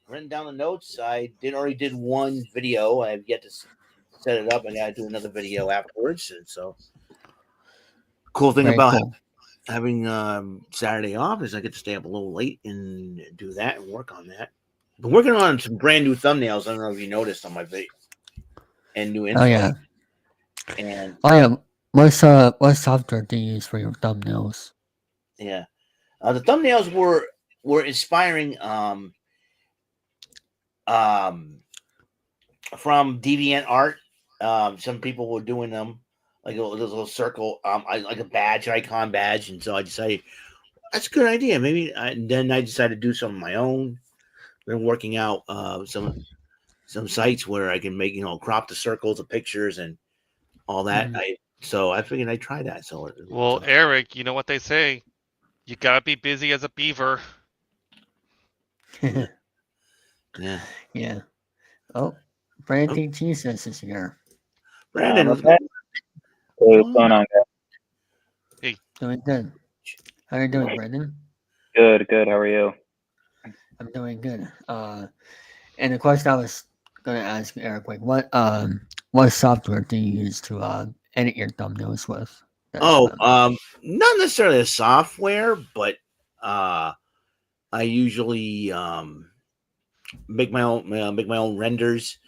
written down the notes. I already did one video. I've yet to set it up. I got to do another video afterwards. And so, cool thing Very about cool. having Saturday off is I get to stay up a little late and do that and work on that. Been working on some brand new thumbnails. I don't know if you noticed on my video. and new info. Oh yeah. And Oh yeah. What software do you use for your thumbnails? yeah, the thumbnails were inspiring. From Deviant Art. Some people were doing them like a little circle, like a badge, icon badge, and so I decided that's a good idea. Maybe, and then I decided to do some of my own. Been working out some sites where I can make crop the circles, the pictures, and all that. Mhm. So I figured I'd try that. So Well, Eric, you know what they say? You gotta be busy as a beaver. yeah. Yeah. Oh, Brandon Jesus is here. Brandon, Hey, what's going on, guys? Doing good. How are you doing, Brandon? Good. How are you? I'm doing good. And of course, I was gonna ask Eric, like, what software do you use to edit your thumbnails with? Not necessarily a software, but I usually make my own renders.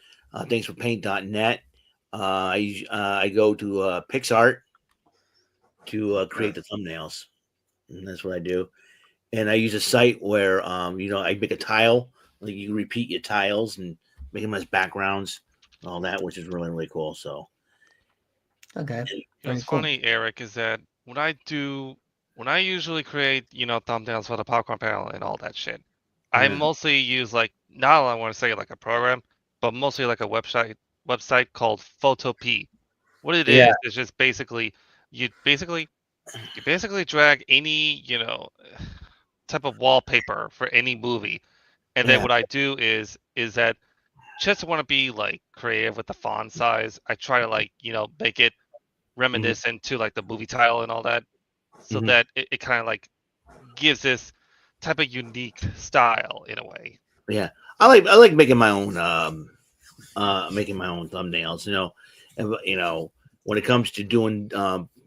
Thanks for paint.net. I go to PixArt to create the thumbnails, and that's what I do. And I use a site where I make a tile, like you repeat your tiles and make them as backgrounds and all that, which is really, really cool. So Okay. What's funny, Eric, is that when I usually create, thumbnails for the popcorn panel and all that shit, I mostly use not I want to say like a program, but mostly like a website called Photopea. What it is just basically you basically drag any, type of wallpaper for any movie. And then what I do is that just want to be like creative with the font size. I try to make it reminiscent to like the movie title and all that, so that it kind of like gives this type of unique style in a way. Yeah, I like making my own thumbnails. And when it comes to doing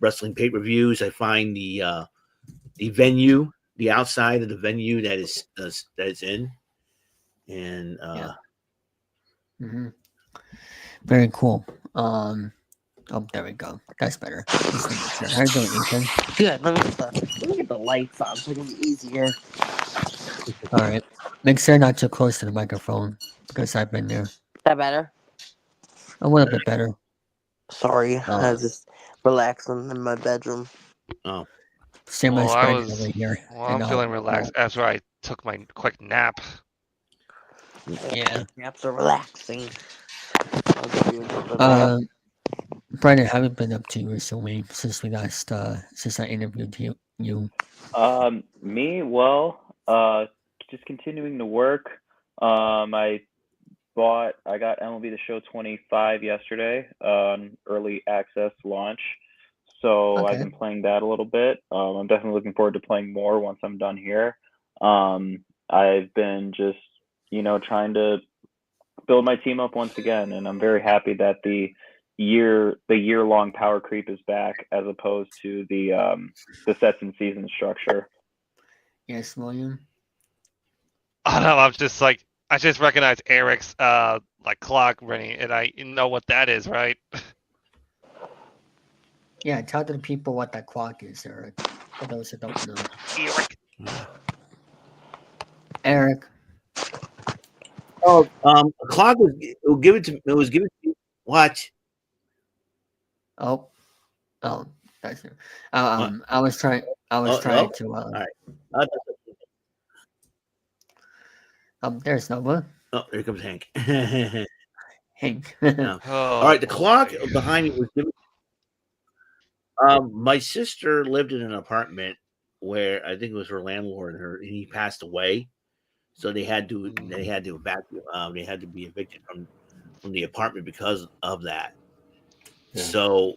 wrestling pay-per-views, I find the venue, the outside of the venue that is in, and Very cool. Oh, there we go. That's better. How are you doing, Ethan? Good. Let me get the lights on so it'll be easier. All right. Make sure not too close to the microphone because I've been there. That better? A little bit better. Sorry, I was just relaxing in my bedroom. Oh. Same as Brandon over here. Well, I'm feeling relaxed after I took my quick nap. Yeah. Naps are relaxing. Brandon, how have you been up to recently since we last since I interviewed you? Me, just continuing to work. I got MLB The Show 25 yesterday, early access launch. So I've been playing that a little bit. I'm definitely looking forward to playing more once I'm done here. I've been just, trying to build my team up once again, and I'm very happy that the year-long power creep is back as opposed to the sets and season structure. Yes, William. I don't know. I just recognize Eric's clock ringing, and I know what that is, right? Yeah, tell the people what that clock is, Eric. For those who don't know. Eric. Oh, a clock was given to me. What? Oh, that's it. I was trying to. All right. There's Nova. Oh, here comes Hank. Hank. All right, the clock behind me was given. My sister lived in an apartment where I think it was her landlord, and he passed away, so they had to evacuate. They had to be evicted from the apartment because of that. Yeah. So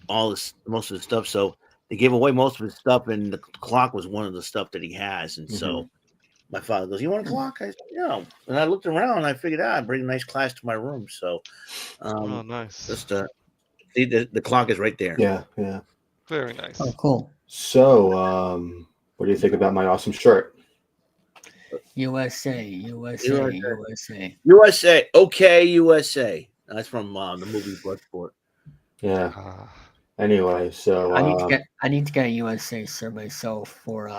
most of the stuff. So they gave away most of his stuff, and the clock was one of the stuff that he has. And so my father goes, "You want a clock?" I said, "No." And I looked around, and I figured out I'd bring a nice class to my room. So, oh, nice. Just see the clock is right there. Yeah. Very nice. Oh, cool. So, what do you think about my awesome shirt? USA. Okay, USA. That's from the movie Bloodsport. Yeah. Anyway, so I need to get a USA shirt myself for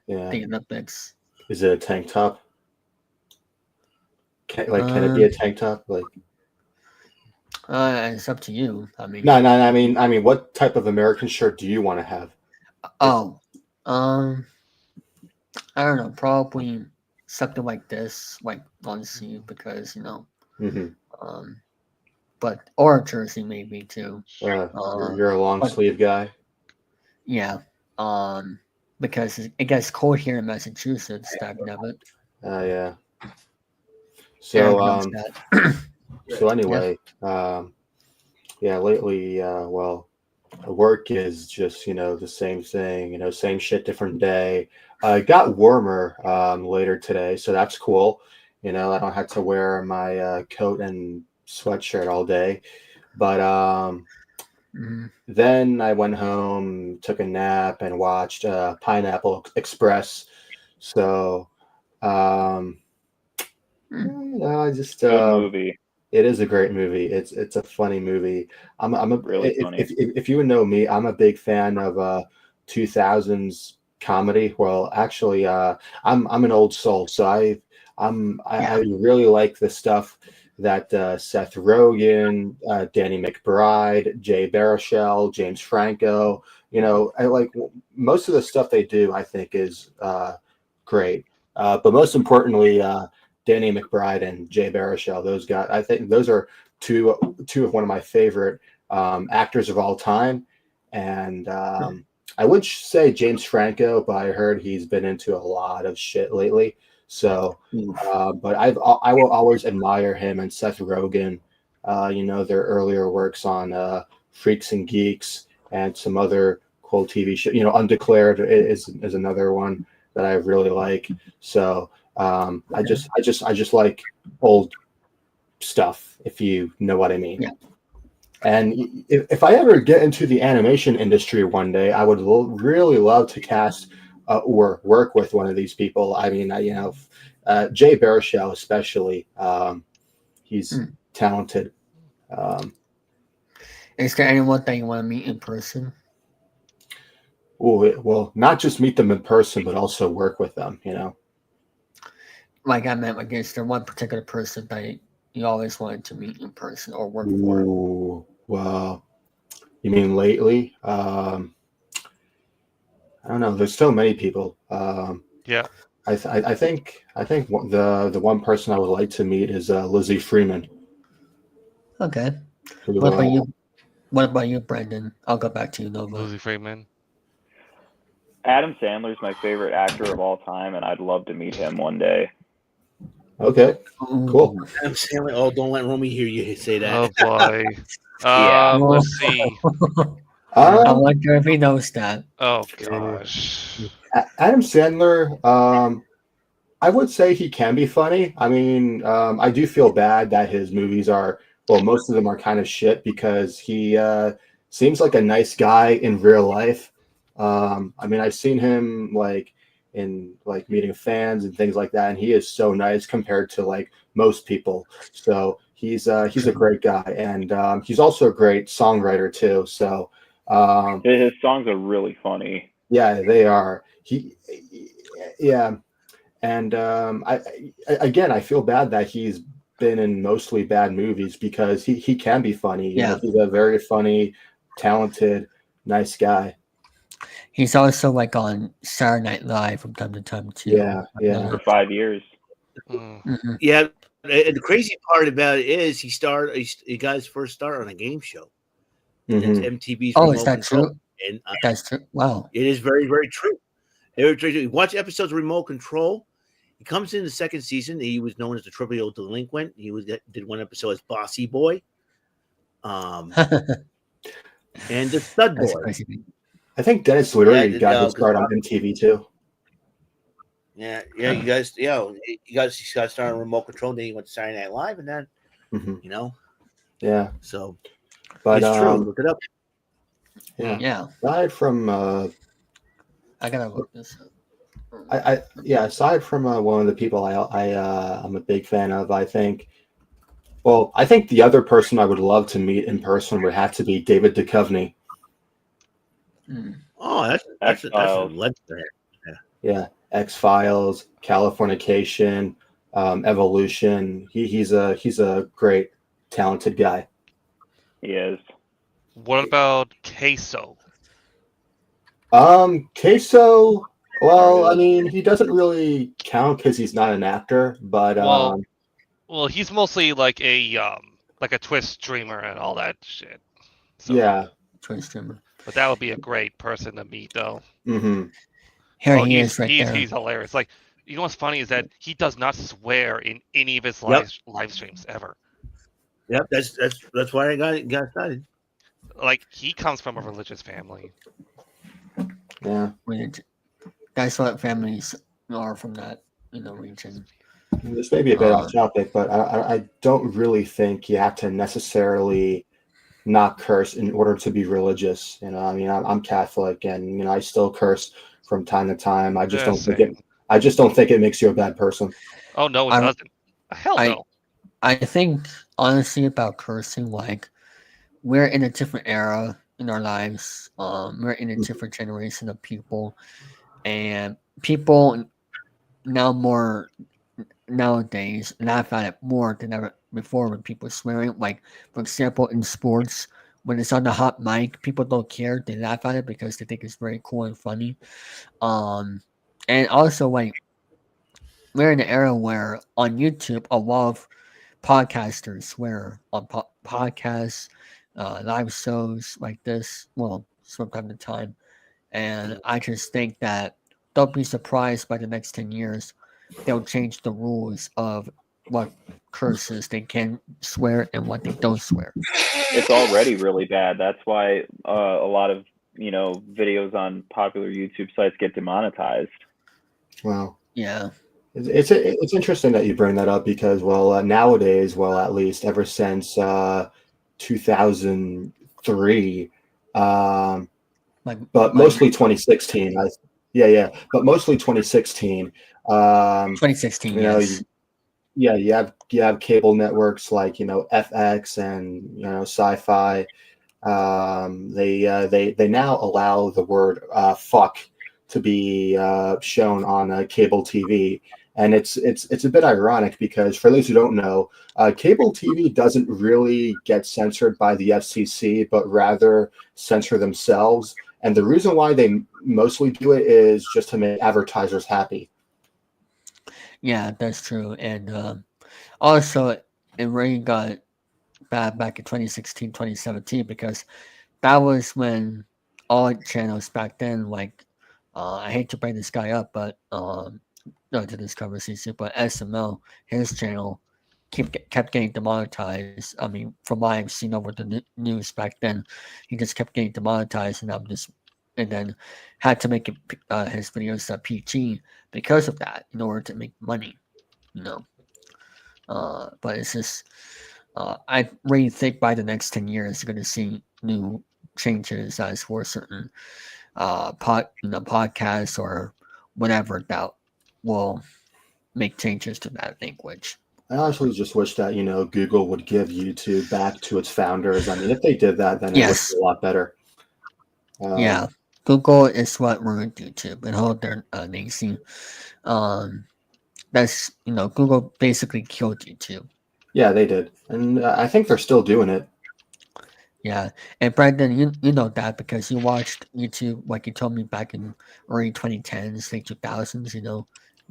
yeah. the Olympics. Is it a tank top? Can it be a tank top? Like, it's up to you. I mean, no. I mean, what type of American shirt do you want to have? Oh, I don't know. Probably something like this, like honestly, because but or a jersey maybe too. You're a long sleeve guy. Yeah, because it gets cold here in Massachusetts. Stagnant. Yeah. So so anyway, yeah. Lately, well, work is just the same thing. Same shit, different day. It got warmer later today, so that's cool. I don't have to wear my coat and sweatshirt all day. But then I went home, took a nap, and watched Pineapple Express. So I just Good movie. It is a great movie. It's a funny movie. I'm a Really funny. If you would know me, I'm a big fan of 2000s comedy. Well, actually, I'm an old soul, so I really like the stuff that Seth Rogen, Danny McBride, Jay Baruchel, James Franco. I like most of the stuff they do. I think is great. But most importantly, Danny McBride and Jay Baruchel, those guys. I think those are two of one of my favorite actors of all time. And I would say James Franco, but I heard he's been into a lot of shit lately. So, but I will always admire him and Seth Rogen. Their earlier works on Freaks and Geeks and some other cool TV show. Undeclared is another one that I really like. So. I just like old stuff, if you know what I mean. Yeah. And if I ever get into the animation industry one day, I would really love to cast or work with one of these people. I mean, Jay Baruchel especially. He's talented. Is there anyone that you want to meet in person? Well, not just meet them in person, but also work with them. Like I meant, like, is there one particular person that you always wanted to meet in person or work for? Ooh, well, you mean lately? I don't know. There's so many people. Yeah. I think the one person I would like to meet is Lizzie Freeman. Okay. What about you? What about you, Brendan? I'll go back to you, Nova. Lizzie Freeman. Adam Sandler's my favorite actor of all time, and I'd love to meet him one day. Okay, cool. Adam Sandler. Oh, don't let Romy hear you say that. Oh boy. Yeah. Let's see. I wonder if he knows that. Oh gosh. Adam Sandler. I would say he can be funny. I mean, I do feel bad that his movies are. Well, most of them are kind of shit because he seems like a nice guy in real life. I mean, I've seen him in meeting fans and things like that, and he is so nice compared to most people. So he's a great guy, and he's also a great songwriter too. So his songs are really funny. Yeah, they are. Yeah, and I feel bad that he's been in mostly bad movies because he can be funny. Yeah. He's a very funny, talented, nice guy. He's also on Saturday Night Live from time to time too. Yeah. For 5 years. Mm-hmm. Yeah, and the crazy part about it is he got his first start on a game show. Mm-hmm. It's MTV's. Oh, is that true? And that's true. Wow, it is very, very true. You watch episodes of Remote Control. He comes in the second season. He was known as the Trivial Delinquent. He did one episode as Bossy Boy, and the Stud Boy. I think Dennis Leary got his start on MTV too. Yeah, you guys got started on Remote Control. Then he went to Saturday Night Live, and then Yeah. So, but it's true. Look it up. Yeah. Aside from I gotta look this up. Aside from one of the people I'm a big fan of, I think Well, I think the other person I would love to meet in person would have to be David Duchovny. Oh, that's a X-Files. legendary. Yeah, X-Files, Californication, Evolution. He's a great, talented guy. He is. What about Queso? Queso. Well, I mean, he doesn't really count because he's not an actor, but Well, he's mostly like a Twitch streamer and all that shit. So, yeah, Twitch streamer. but that would be a great person to meet, though. Mm-hmm. Here he is, right there. He's hilarious. Like, you know what's funny is that he does not swear in any of his Yep. live streams ever. Yep, that's why I got started. Like, he comes from a religious family. Yeah, that's what families are from that region. This may be a bit off topic, but I don't really think you have to necessarily not curse in order to be religious. I mean, I'm Catholic, and I still curse from time to time. I just don't think it makes you a bad person. Oh no, it doesn't. Hell no. I think honestly about cursing, like we're in a different era in our lives. We're in a different generation of people, and people nowadays laugh at it more than ever before when people swearing. Like, for example, in sports, when it's on the hot mic, people don't care. They laugh at it because they think it's very cool and funny. And also, like, we're in an era where on YouTube, a lot of podcasters swear on podcasts, live shows like this, well, from time to time. And I just think that don't be surprised by the next 10 years, they'll change the rules of what curses they can swear and what they don't swear. It's already really bad. That's why a lot of videos on popular YouTube sites get demonetized. Wow. Yeah. It's interesting that you bring that up because, nowadays, at least ever since 2003, but mostly 2016. But mostly 2016. 2016, yes. You have cable networks like FX and Sci-Fi. They now allow the word fuck to be shown on cable TV. And it's a bit ironic because for those who don't know, cable TV doesn't really get censored by the FCC, but rather censor themselves. And the reason why they mostly do it is just to make advertisers happy. Yeah, that's true. And also, it really got bad back in 2016, 2017 because that was when all channels back then, like, I hate to bring this guy up, but not to this conversation, but SML, his channel kept getting demonetized. I mean, from what I've seen over the news back then, he just kept getting demonetized, and then had to make his videos PG because of that in order to make money, But it's just, I really think by the next 10 years, you're going to see new changes as for certain podcasts or whatever that will make changes to that language. I honestly just wish that Google would give YouTube back to its founders. I mean, if they did that, then it would be a lot better. Yeah, Google is what ruined YouTube and hold their nation. That's Google basically killed YouTube. Yeah, they did, and I think they're still doing it. Yeah, and Brandon, you know that because you watched YouTube, like you told me back in early 2010s, late 2000s. You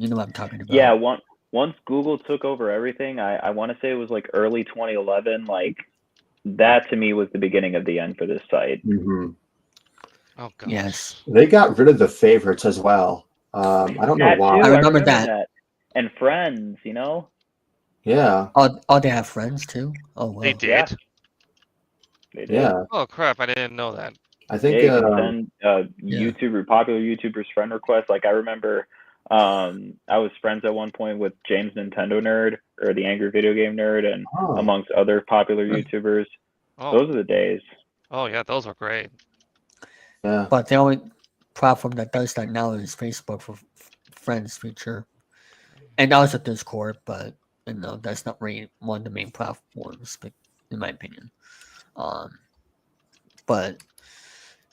know what I'm talking about. Yeah, once Google took over everything, I want to say it was like early 2011. Like that to me was the beginning of the end for this site. Mm-hmm. Oh gosh. Yes, they got rid of the favorites as well. I don't know why. I remember that. And friends, Yeah. Oh, they have friends too. Oh, well. They did. Yeah. They did. Yeah. Oh crap! I didn't know that. I think you can send popular YouTubers friend requests. Like I remember, I was friends at one point with James Nintendo Nerd or the Angry Video Game Nerd, and amongst other popular YouTubers. Those are the days. Oh yeah, those are great. Yeah. But the only platform that does that now is Facebook for friends feature, and also Discord. But that's not really one of the main platforms, but in my opinion. But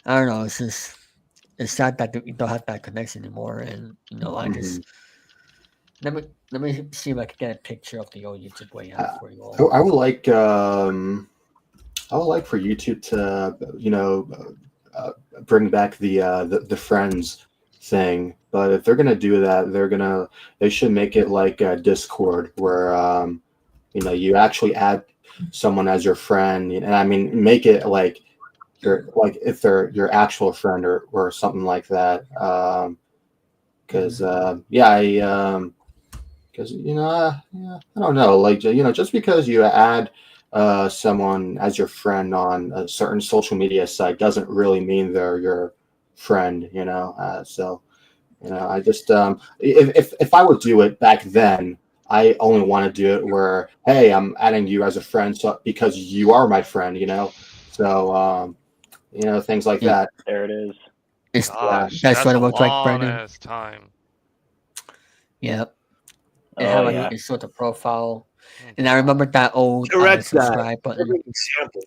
I don't know. It's sad that we don't have that connection anymore, and I just let me see if I can get a picture of the old YouTube way out for you all. I would like for YouTube to bring back the friends thing. But if they're gonna do that, they should make it like Discord, where you actually add someone as your friend, and I mean make it like if they're your actual friend or something like that. Because I don't know, like just because you add someone as your friend on a certain social media site doesn't really mean they're your friend. So I just if I would do it back then, I only want to do it where, hey, I'm adding you as a friend, so because you are my friend. So things like that. There it is. Gosh, that's what it a looks like, long Brendan. ass time. Yep. And Oh, how yeah. you sort the profile. And I remember that old subscribe button. Perfect example.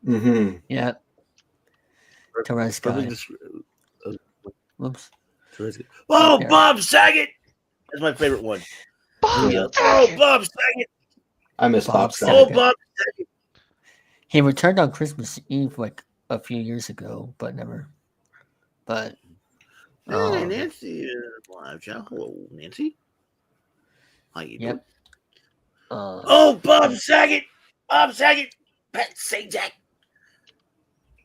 Mm-hmm. Yeah. Tourette's guy. Whoops. Oh, Bob Saget! That's my favorite one. Yeah. Oh, Bob Saget! I miss Bob Saget. Oh, Bob Saget! He returned on Christmas Eve like a few years ago, but never. But Hey, Nancy live chat. Hello, Nancy. How you doing? Oh, Bob Saget! Bob Saget! Pet Sajak!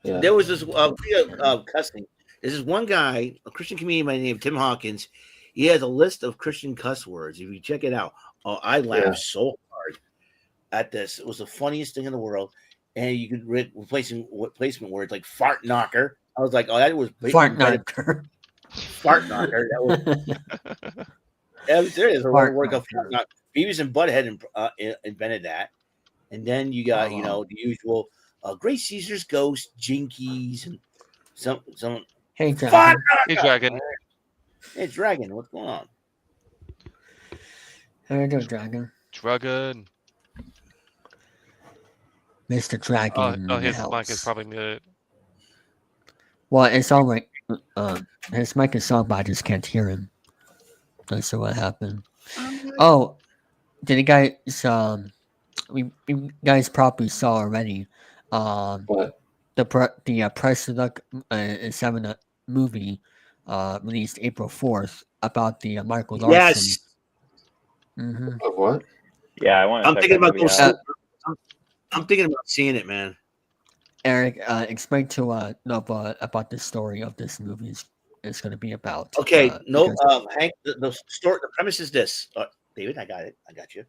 Yeah. There was this cussing. There's this one guy, a Christian comedian by the name of Tim Hawkins. He has a list of Christian cuss words. If you check it out, I laughed so hard at this. It was the funniest thing in the world. And you could replacement words like fart knocker. I was like, oh, that was fart knocker. Fart knocker. That was serious. Beavis and Butthead invented that. And then you got, the usual Great Caesar's Ghost, Jinkies, and some. Hey, Dragon. Hey, Dragon. Hey, Dragon. What's going on? How you doing, Dragon? Dragon. Mr. Dragon. Oh, his mic is probably muted. Well, it's all right. His mic is on, but I just can't hear him. That's what happened. Oh, did you guys? You guys probably saw already. What? The Press Luck is having a movie released April 4th about the Michael Larson. Yes. Mm-hmm. Of what? Yeah, I want to. I'm thinking about those. I'm thinking about seeing it, man. Eric, explain to about the story of this movie is going to be about. Okay, Hank. The story. The premise is this. David, I got it. I got you.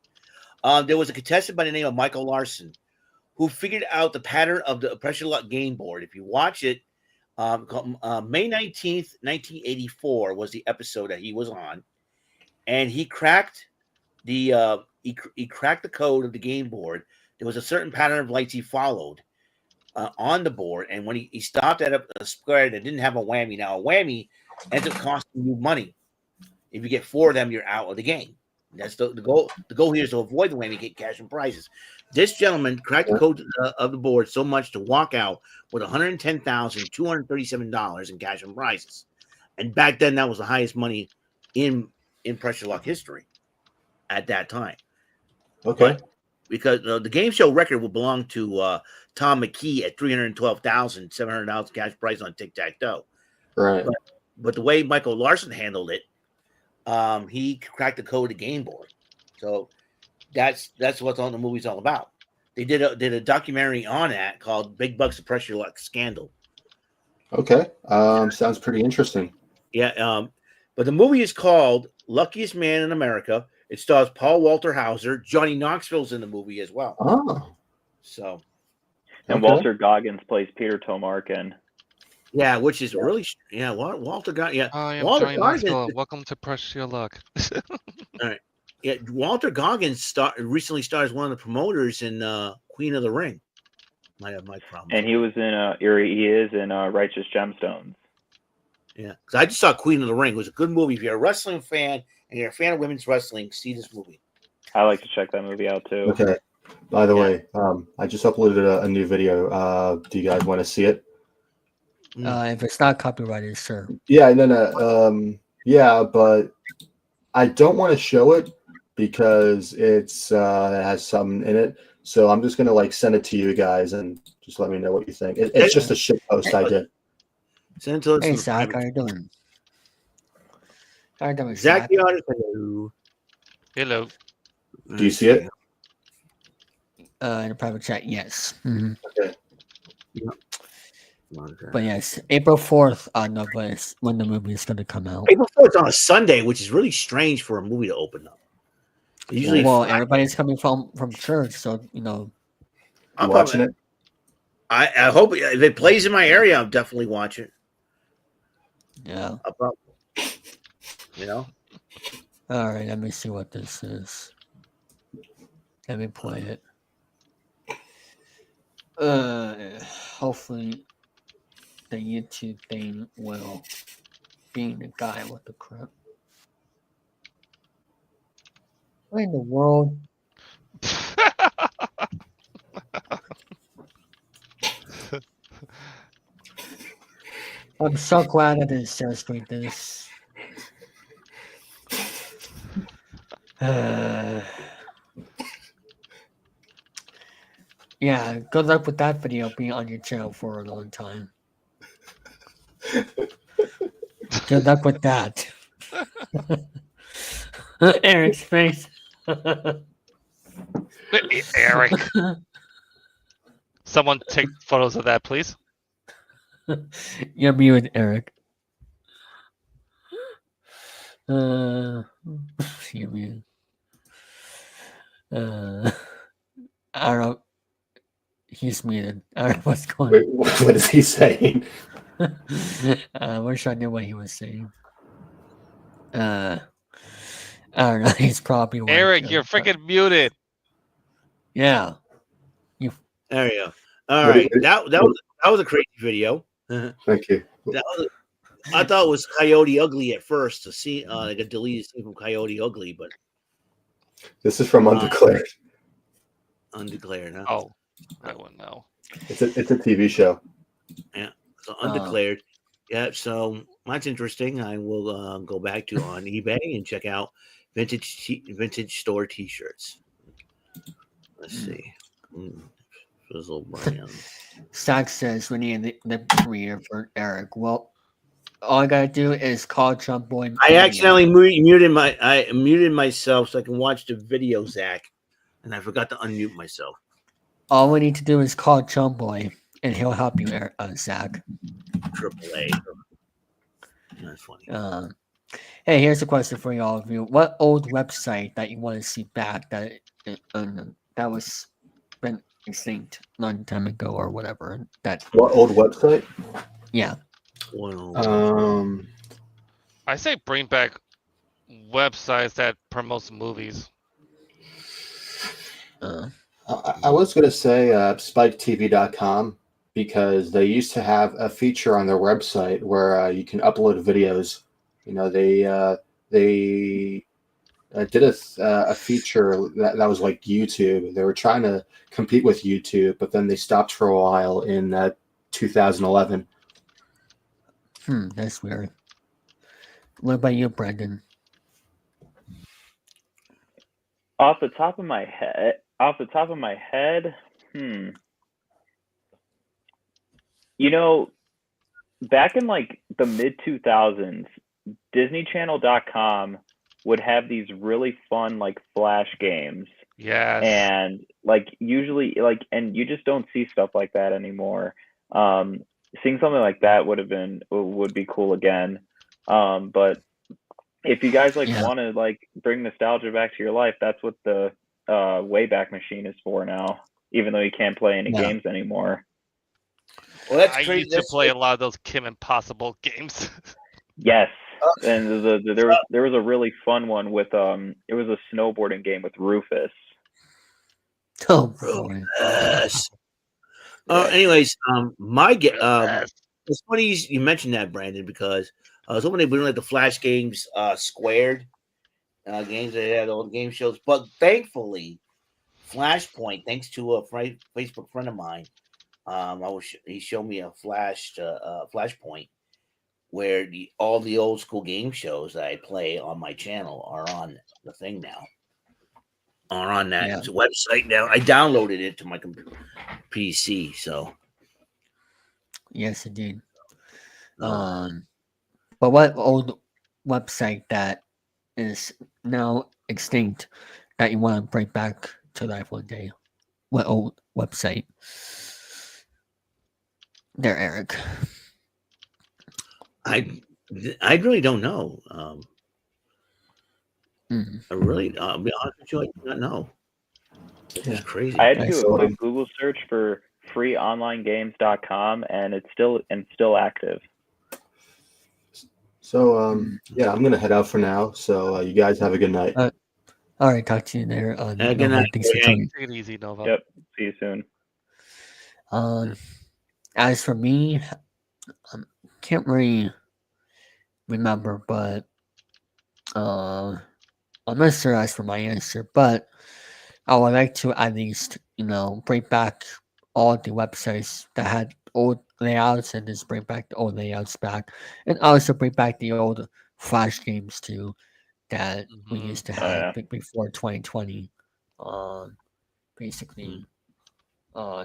There was a contestant by the name of Michael Larson who figured out the pattern of the pressure luck game board. If you watch it, May 19th, 1984 was the episode that he was on, and he cracked the he cracked the code of the game board. There was a certain pattern of lights he followed on the board, and when he stopped at a square that didn't have a whammy. Now a whammy ends up costing you money. If you get 4 of them, you're out of the game. That's the goal. The goal here is to avoid the whammy, get cash and prizes. This gentleman cracked the code of the board so much to walk out with $110,237 in cash and prizes. And back then, that was the highest money in pressure luck history at that time. Okay. But because the game show record will belong to Tom McKee at $312,700 cash prize on Tic Tac Toe. Right. But the way Michael Larson handled it, he cracked the code of the game board. So that's what all the movie's all about. They did a documentary on that called Big Bucks of Pressure Luck Scandal. Okay. Sounds pretty interesting. Yeah. But the movie is called Luckiest Man in America. It stars Paul Walter Hauser. Johnny Knoxville's in the movie as well. Oh. So. And Walter Goggins plays Peter Tomarken. Yeah, which is really Walter Goggins. Yeah, I am Walter Johnny Goggins. Knoxville. Welcome to Press Your Luck. All right. Yeah, Walter Goggins recently starred as one of the promoters in Queen of the Ring. Might have my problem. And he was in he is in Righteous Gemstones. Yeah, because I just saw Queen of the Ring. It was a good movie. If you're a wrestling fan and you're a fan of women's wrestling, see this movie. I like to check that movie out too. Okay. By the way, I just uploaded a new video. Do you guys want to see it? If it's not copyrighted, sure. Yeah, no. Yeah, but I don't want to show it because it has something in it. So I'm just gonna like send it to you guys and just let me know what you think. It's just a shit post I did. Send it to us. Hey, Zach, how you doing? How you doing, Zach? Zach? Hello. Hello. Do you see it? In a private chat, yes. Mm-hmm. Okay. But yes, April 4th, is when the movie is going to come out. April 4th on a Sunday, which is really strange for a movie to open up. Usually, everybody's coming from church, so I'm watching it. I hope if it plays in my area, I'll definitely watch it. Yeah. All right, let me see what this is. Let me play it. Hopefully the YouTube thing will be the guy with the crap. What in the world? I'm so glad I didn't celebrate this. Yeah, good luck with that video being on your channel for a long time. Good luck with that. Eric's face. Eric. Someone take photos of that, please. You're muted, Eric. You're muted. I don't know. He's muted. I don't know what's going on. Wait, what is he saying? I wish I knew what he was saying. I don't know. He's probably Eric, you're freaking muted. Yeah. There you go. All right. That was a crazy video. Thank you. I thought it was Coyote Ugly at first to see like a deleted scene from Coyote Ugly, but this is from Undeclared. Undeclared, huh? Oh, I wouldn't know. It's a TV show. Yeah. So Undeclared. Yeah. So that's interesting. I will go back to on eBay and check out vintage store T-shirts. Let's see. Fizzle brand. Stack says we need the premiere for Eric. Well, all I gotta do is call Trump Boy. I accidentally muted myself so I can watch the video, Zach, and I forgot to unmute myself. All we need to do is call Trump Boy, and he'll help you, Zach. AAA. That's funny. Hey, here's a question for all of you: what old website that you want to see back that was been extinct a long time ago or whatever? What old website? Yeah. I say bring back websites that promotes movies. I was going to say SpikeTV.com because they used to have a feature on their website where you can upload videos. They did a feature that was like YouTube. They were trying to compete with YouTube, but then they stopped for a while in 2011. That's weird. What about you, Brendan? Off the top of my head, back in like the mid 2000s, DisneyChannel.com would have these really fun like flash games. Yes. And like usually and you just don't see stuff like that anymore. Seeing something like that would be cool again. But if you guys want to like bring nostalgia back to your life, that's what the Wayback Machine is for now, even though you can't play any games anymore. Well, that's I crazy. used to play a lot of those Kim Impossible games. Yes. And there was a really fun one with it was a snowboarding game with Rufus. Oh boy. Yes. Anyways, it's funny you mentioned that, Brandon, because I was hoping they bring like the flash games squared, games. They had all the game shows, but thankfully, Flashpoint, thanks to a Facebook friend of mine, he showed me a Flashpoint where all the old school game shows that I play on my channel are on the thing now. Are on that website now. I downloaded it to my PC. So Yes, indeed. But what old website that is now extinct that you want to bring back to life one day? What old website? There, Eric. I really don't know. I really, I'll be honest with you, I do not know. It's just crazy. I had to do a quick Google search for freeonlinegames.com, and it's still active. So yeah, I'm gonna head out for now. So you guys have a good night. All right, talk to you there. Good night. Thanks for joining. Take it easy, Nova. Yep. See you soon. As for me, can't really remember, but I'm not sure as for my answer, but I would like to at least, bring back all the websites that had old layouts and just bring back the old layouts back, and also bring back the old Flash games too that we used to have before 2020. Basically,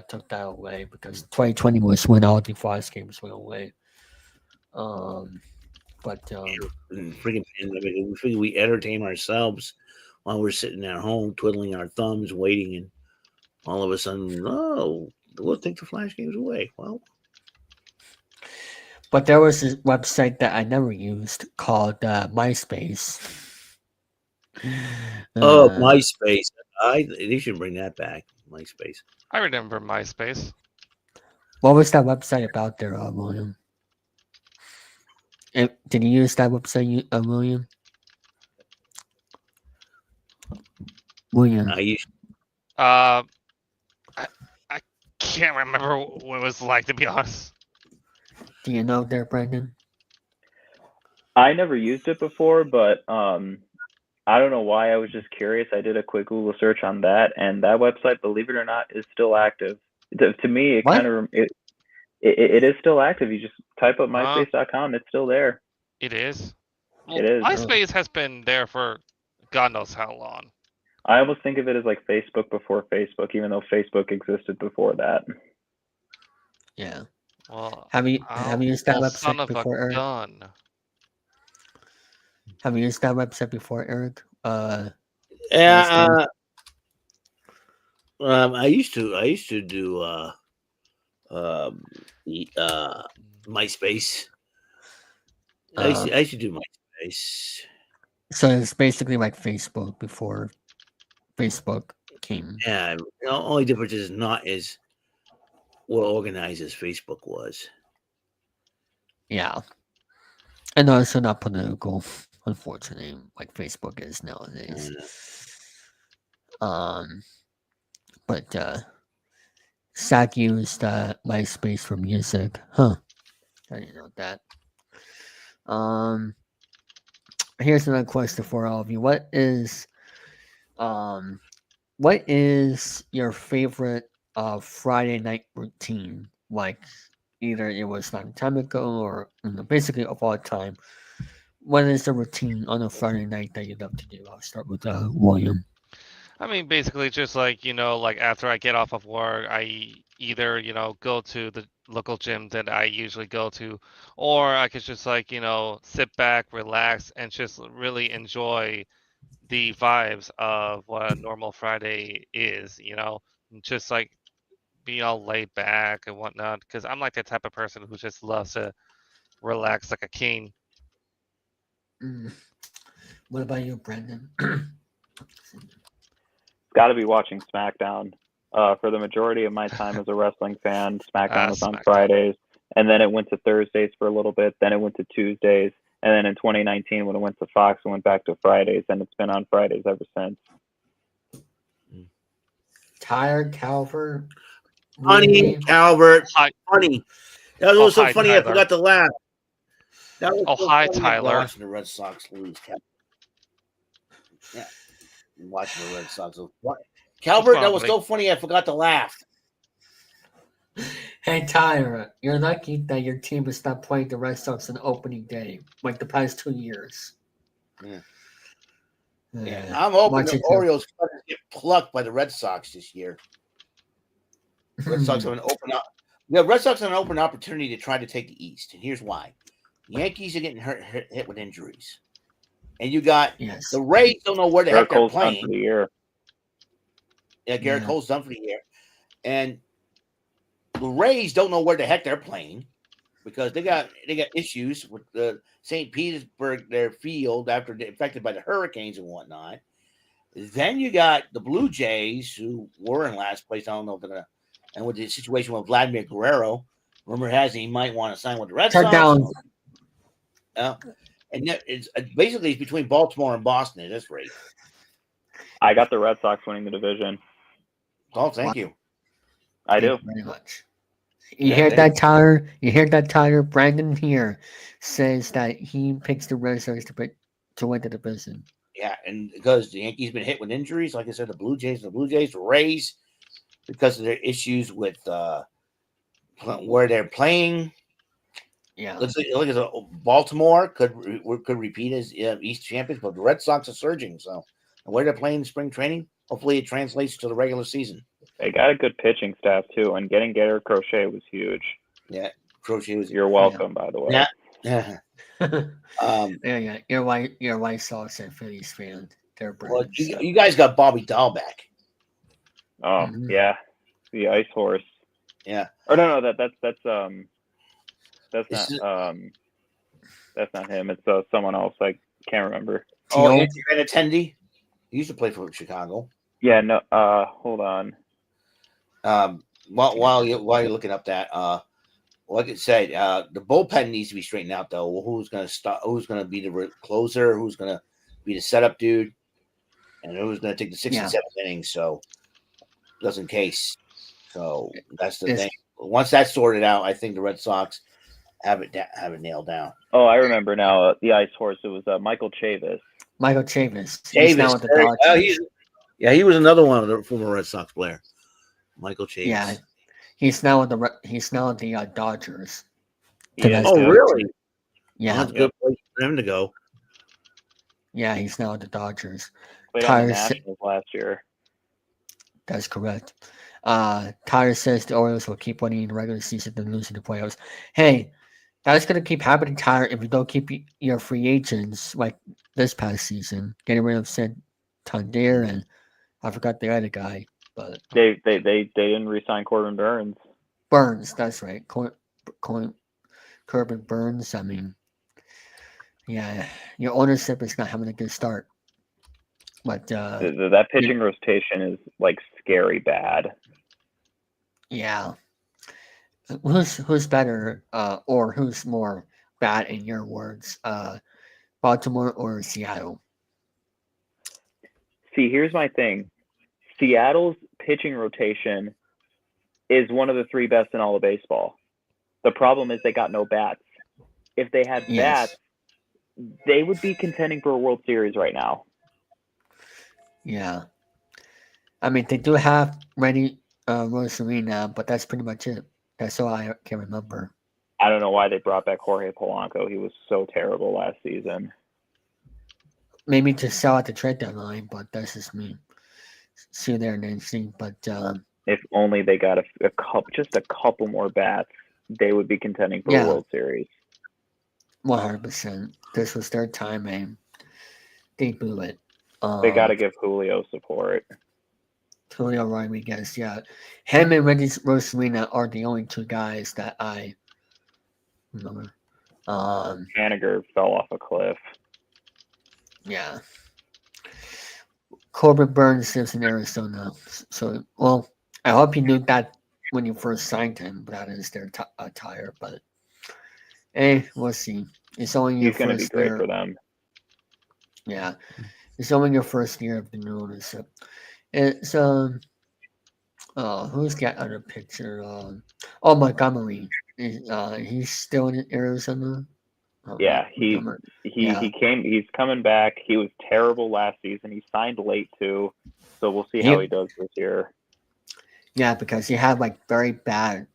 took that away because 2020 was when all the Flash games went away. We entertain ourselves while we're sitting at home twiddling our thumbs, waiting, and all of a sudden, we'll take the Flash games away. Well, but there was a website that I never used called MySpace. MySpace. They should bring that back. MySpace. I remember MySpace. What was that website about there, William? Did you use that website, William? William. I can't remember what it was like, to be honest. Do you know there, Brendan? I never used it before, but I don't know why. I was just curious. I did a quick Google search on that, and that website, believe it or not, is still active. To me, it kind of it is still active. You just type up myspace.com. It's still there. It is? Well, it is. MySpace has been there for God knows how long. I almost think of it as like Facebook before Facebook, even though Facebook existed before that. Yeah. Well, have you used that website before, Eric? Have you used that website before, Eric? Yeah. I used to do MySpace. I used to do MySpace. So it's basically like Facebook before Facebook came. Yeah, the only difference is not as well organized as Facebook was. Yeah. And also not political, unfortunately, like Facebook is nowadays. But Zach used MySpace for music. Huh. I didn't know that. Here's another question for all of you. What is your favorite Friday night routine? Like either it was a long time ago or basically of all time. What is the routine on a Friday night that you love to do? I'll start with William. I mean, basically just like after I get off of work, I either, go to the local gym that I usually go to, or I could just sit back, relax, and just really enjoy the vibes of what a normal Friday is, just like be all laid back and whatnot, because I'm like the type of person who just loves to relax like a king. What about you, Brendan? Got to be watching SmackDown. For the majority of my time as a wrestling fan, SmackDown was on Fridays, and then it went to Thursdays for a little bit, then it went to Tuesdays, and then in 2019 when it went to Fox, it went back to Fridays, and it's been on Fridays ever since. Tired, Calvert? Funny, Calvert. Funny. That was also funny. Tyler. I forgot to laugh. That was hi, Tyler. Watching the Red Sox lose. Yeah, watching the Red Sox. Calvert, that was so funny. I forgot to laugh. Hey Tyler, you're lucky that your team has not playing the Red Sox on opening day, like the past 2 years. Yeah. I'm hoping the Watch it Orioles get plucked by the Red Sox this year. Red Sox have an open up. The Red Sox have an open opportunity to try to take the East, and here's why: Yankees are getting hit with injuries, and you got the Rays don't know where the heck they're playing. Done for the year. Yeah, Garrett Cole's done for the year, and the Rays don't know where the heck they're playing because they got issues with the St. Petersburg, their field after they're affected by the hurricanes and whatnot. Then you got the Blue Jays, who were in last place. I don't know if they're gonna. And with the situation with Vladimir Guerrero, rumor has it he might want to sign with the Red Sox. Down. And it's basically it's between Baltimore and Boston at this rate. I got the Red Sox winning the division. Oh, thank you. I do. Very much. You hear that, Tyler? You hear that, Tyler? Brandon here says that he picks the Red Sox to win the division. Yeah, and because the Yankees been hit with injuries, like I said, the Rays, because of their issues with where they're playing. Yeah, look at Baltimore could repeat as East champions, but the Red Sox are surging. So, and where they're playing in spring training, hopefully it translates to the regular season. They got a good pitching staff too, and getting Garrett Crochet was huge. Yeah, Crochet was. You're welcome, by the way. Yeah. Your White Sox and Phillies fan. They're well, you guys got Bobby Dahl back. Oh yeah, the Ice Horse. Yeah. Or no, that's not him. It's someone else. I can't remember. Oh, Anthony Benintendi. He used to play for Chicago. Yeah. No. Hold on. While you're looking up that, like I said, the bullpen needs to be straightened out. Though, who's going to start? Who's going to be the closer? Who's going to be the setup dude? And who's going to take the 6th and 7th innings? So, just in case. So that's the thing. Once that's sorted out, I think the Red Sox have it nailed down. Oh, I remember now. The Ice Horse. It was Michael Chavis. Michael Chavis. He's now with the Dodgers. He was another one of the former Red Sox player. Michael Chavis. Yeah, he's now at the Dodgers. Really? Yeah, that's a good place for him to go. Yeah, he's now at the Dodgers. Played on the Nationals last year. That's correct. Tyler says the Orioles will keep winning in the regular season and losing the playoffs. Hey, that's going to keep happening, Tyler, if you don't keep your free agents like this past season. Getting rid of Santander and I forgot the other guy. But they didn't re-sign Corbin Burns. Burns, that's right. Corbin Burns. I mean, yeah, your ownership is not having a good start. But that pitching rotation is like scary bad. Yeah. Who's better, or who's more bad in your words, Baltimore or Seattle? See, here's my thing. Seattle's pitching rotation is one of the 3 best in all of baseball. The problem is they got no bats. If they had bats, they would be contending for a World Series right now. Yeah. I mean, they do have Rosarina, but that's pretty much it. That's all I can remember. I don't know why they brought back Jorge Polanco. He was so terrible last season. Maybe to sell at the trade deadline, but that's just me. See there and then see. But if only they got a couple more bats, they would be contending for a World Series. 100%. This was their time, and they blew it. They got to give Julio support. Julio Rodriguez, yeah. Him and Reggie Rosarina are the only 2 guys that I remember. Haniger fell off a cliff. Yeah. Corbin Burns lives in Arizona. So, well, I hope you knew that when you first signed him, but that is their attire. But, hey, we'll see. It's only your He's going to be great for them. Yeah. It's only your first year of the new ownership. It's who's that other picture? Montgomery. He's still in Arizona. Yeah, he Yeah. came. He's coming back. He was terrible last season. He signed late too, so we'll see He- how he does this year. Yeah, because he had like very bad,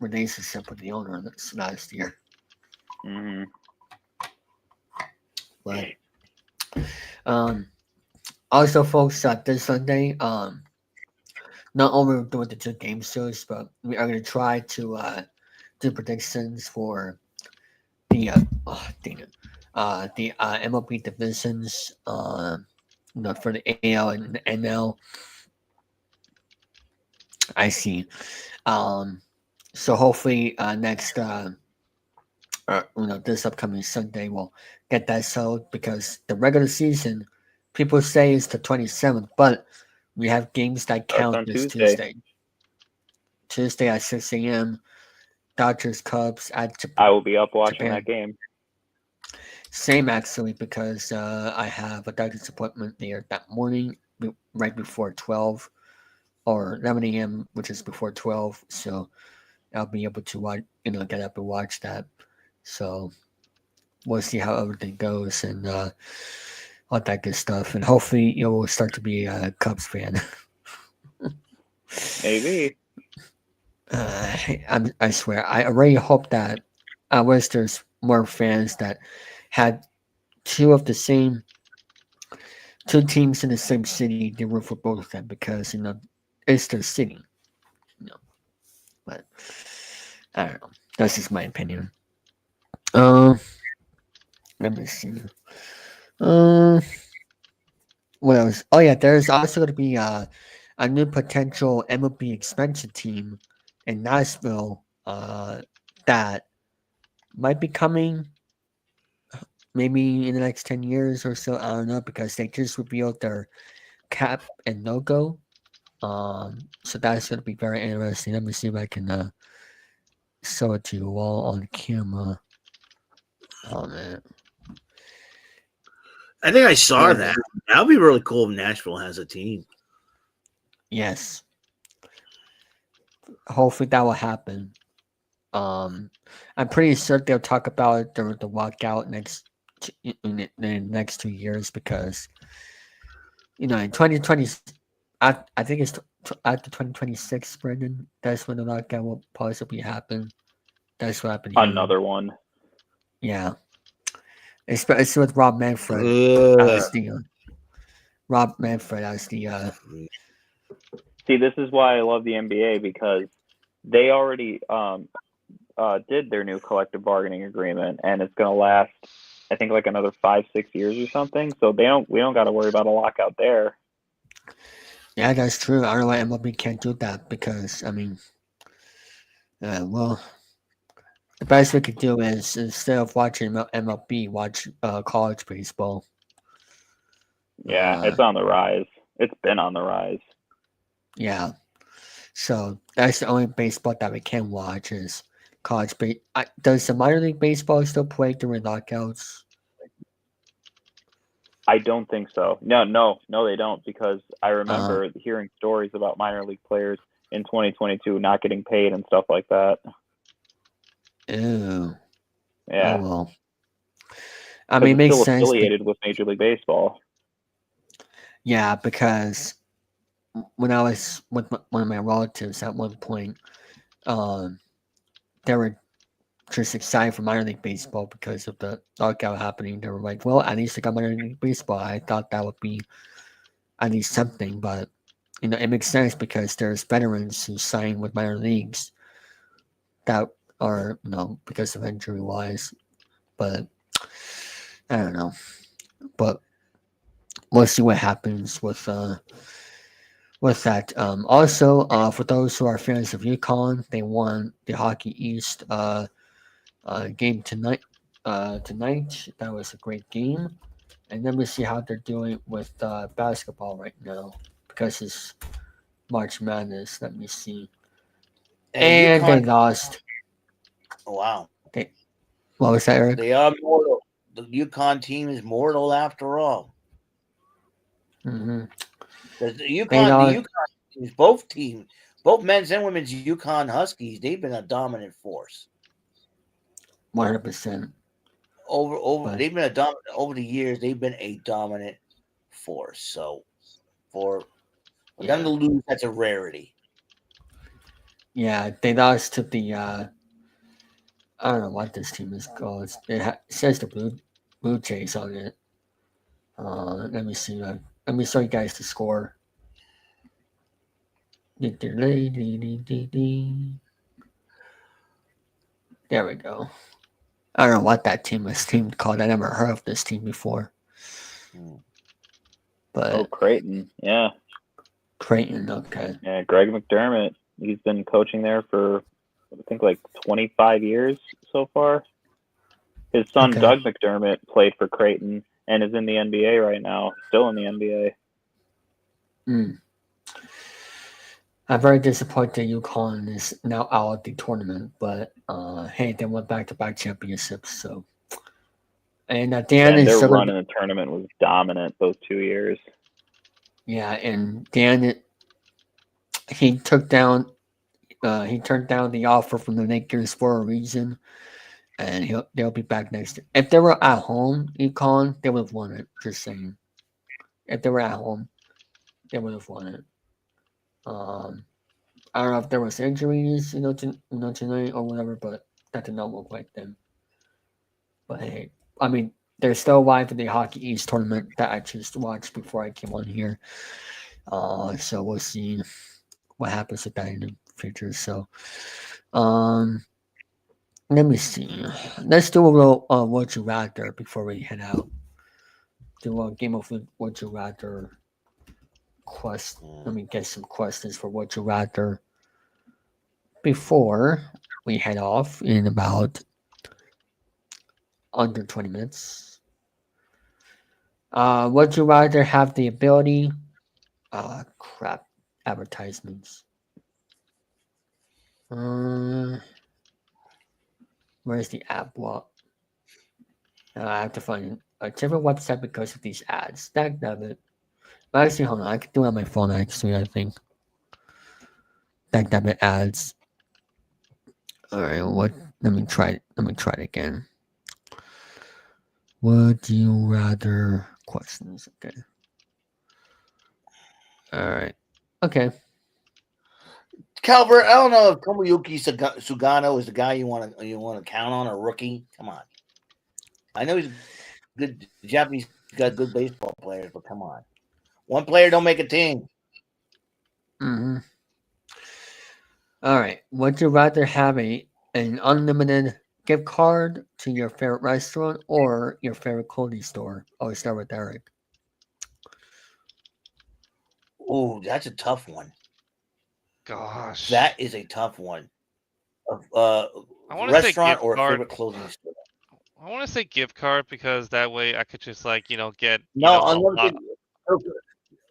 relationship with the owner this last year. Hmm. But also, folks, this Sunday, not only doing the two game shows, but we are going to try to do predictions for the the MLB divisions. For the AL and NL. I see. So hopefully next this upcoming Sunday we'll get that sold because the regular season people say is the 27th, but we have games that Starts count on this Tuesday. Tuesday at 6 a.m. Dodgers Cubs at I will be up watching Japan. that game. Same actually because I have a doctor's appointment there that morning right before 12 or 11 a.m. which is before 12. So I'll be able to watch, get up and watch that. So we'll see how everything goes and all that good stuff. And hopefully you'll start to be a Cubs fan. Maybe. I swear, I already hope that I wish there's more fans that had two teams in the same city. They root for both of them because it's their city. But I don't know. That's just my opinion. Let me see. What else? Oh yeah, there's also going to be a new potential MLB expansion team in Nashville that might be coming maybe in the next 10 years or so. I don't know because they just revealed their cap and logo. So that's going to be very interesting. Let me see if I can show it to you all on camera. Oh man. I think I saw Yeah, that. That would be really cool if Nashville has a team. Yes. Hopefully that will happen. I'm pretty sure they'll talk about it during the walkout in the next 2 years because in 2020, I think it's after 2026, Brendan. That's when the lockout will possibly happen. That's what I've been hearing. Another one. Yeah, it's with Rob Manfred as the Rob Manfred as the. See, this is why I love the NBA because they already did their new collective bargaining agreement, and it's going to last, I think, like another 5-6 years or something. So we don't got to worry about a lockout there. Yeah, that's true. I don't know why MLB can't do that because I mean, well, the best we could do is instead of watching MLB, watch college baseball. Yeah, it's on the rise. It's been on the rise. Yeah, so that's the only baseball that we can watch is college baseball. Does the minor league baseball still play during lockouts? I don't think so. No, they don't because I remember hearing stories about minor league players in 2022 not getting paid and stuff like that. Ew. Yeah. Oh, well. I mean, it makes still sense. Affiliated with Major League Baseball. Yeah, because when I was with one of my relatives at one point, they were just excited for minor league baseball because of the lockout happening. They were like, "Well, at least I got minor league baseball." I thought that would be at least something, but it makes sense because there's veterans who sign with minor leagues that are because of injury wise. But I don't know. But we'll see what happens with that. Also, for those who are fans of UConn, they won the Hockey East game tonight. That was a great game. And then we see how they're doing with basketball right now because it's March Madness. Let me see. And they lost. Oh, wow. What was that, Eric? They are mortal. The UConn team is mortal after all. Mm-hmm. The UConn teams, both men's and women's UConn Huskies, they've been a dominant force. 100%. But they've been over the years. They've been a dominant force. So for them to lose, that's a rarity. Yeah, they lost to the I don't know what this team is called. It says the Blue Jays on it. Let me see. Let me show you guys the score. There we go. I don't know what that team is called. I never heard of this team before. But Creighton, yeah. Creighton, okay. Yeah, Greg McDermott. He's been coaching there for I think like 25 years so far. His son Doug McDermott played for Creighton and is in the NBA right now. Still in the NBA. I'm very disappointed UConn is now out of the tournament, but hey, they went back-to-back championships. So, and Dan is their still run in the tournament was dominant those 2 years. Yeah, and Dan, he turned down the offer from the Lakers for a reason, and they'll be back next year. If they were at home, UConn, they would have won it. Just saying, if they were at home, they would have won it. I don't know if there was injuries, tonight or whatever, but that did not look like them. But hey, I mean, they're still alive in the Hockey East tournament that I just watched before I came on here. So we'll see what happens with that in the future. So, let me see. Let's do a little Would You Rather before we head out. Do a game of Would You Rather quest. Let me get some questions for Would You Rather before we head off in about under 20 minutes. Would you rather have the ability? Crap. Advertisements. Where's the app block? I have to find a different website because of these ads. That it. Actually, hold on. I can do it on my phone. Actually, I think. That it ads. All right. What? Let me try it. Let me try it again. Would you rather questions? Okay. All right. Okay. Calvert, I don't know if Tomoyuki Sugano is the guy you want to count on, a rookie. Come on, I know he's good. The Japanese got good baseball players, but come on, one player don't make a team. Mm-hmm. All right. Would you rather have an unlimited gift card to your favorite restaurant or your favorite clothing store? I'll start with Eric. Oh, that's a tough one. Gosh, that is a tough one. I want to say Restaurant gift or a card. favorite clothing store? I want to say gift card because that way I could just get unlimited.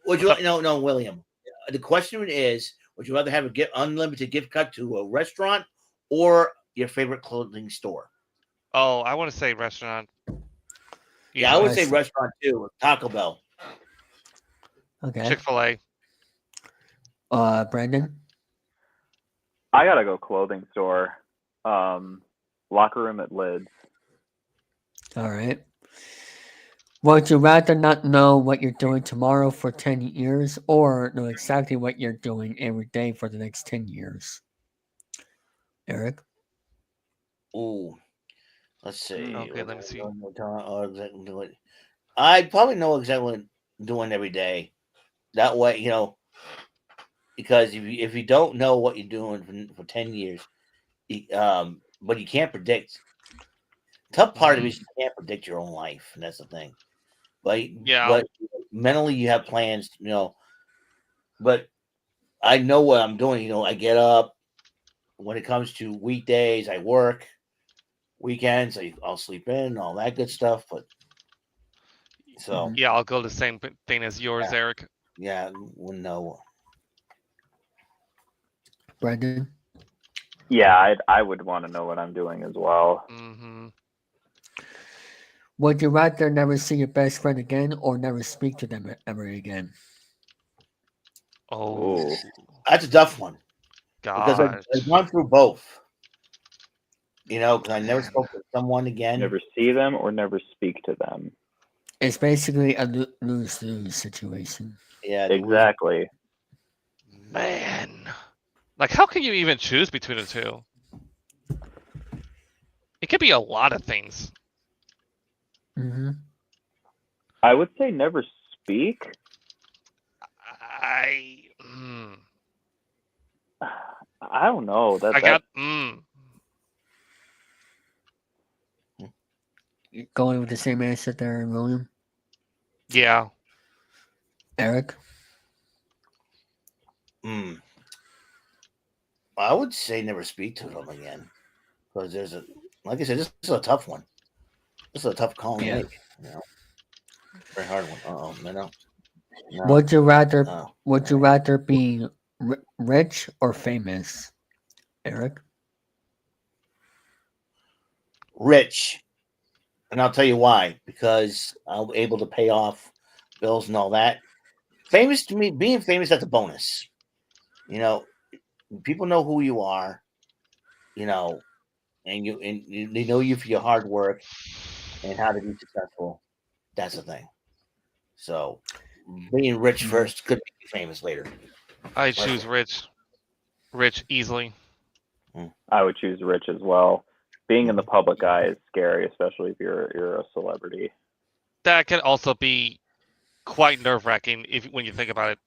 Would you no, William? The question is: would you rather have a unlimited gift card to a restaurant or your favorite clothing store? Oh, I want to say restaurant. Yeah, I would say restaurant too. Taco Bell. Okay. Chick-fil-A. Brandon? I gotta go clothing store. Locker room at Lids. All right. Would you rather not know what you're doing tomorrow for 10 years or know exactly what you're doing every day for the next 10 years? Eric? Ooh. Let's see. Okay, let me see. I probably know exactly what I'm doing every day. That way, because if you don't know what you're doing for 10 years, but you can't predict. Tough part of it is you can't predict your own life, and that's the thing. But mentally you have plans, But I know what I'm doing. I get up. When it comes to weekdays, I work. Weekends, I'll sleep in, all that good stuff. But so yeah, I'll go the same thing as yours, Eric. Yeah, no. Brandon? Yeah, I would want to know what I'm doing as well. Mm-hmm. Would you rather never see your best friend again or never speak to them ever again? Oh, that's a tough one. Gosh. Because I've gone through both. Because I never spoke to someone again. Never see them or never speak to them. It's basically a lose-lose situation. Yeah, Exactly. Man. Like, how can you even choose between the two? It could be a lot of things. Mm-hmm. I would say never speak. I don't know. Going with the same answer there, William? Yeah. Eric? I would say never speak to them again. Because like I said, this is a tough one. This is a tough call to make. Very hard one. No. Would you rather be rich or famous, Eric? Rich. And I'll tell you why. Because I'll be able to pay off bills and all that. Famous to me, being famous, that's a bonus. People know who you are, and they know you for your hard work and how to be successful. That's the thing. So being rich first could be famous later. I choose rich. Rich easily. I would choose rich as well. Being in the public eye is scary, especially if you're a celebrity. That can also be quite nerve-wracking when you think about it.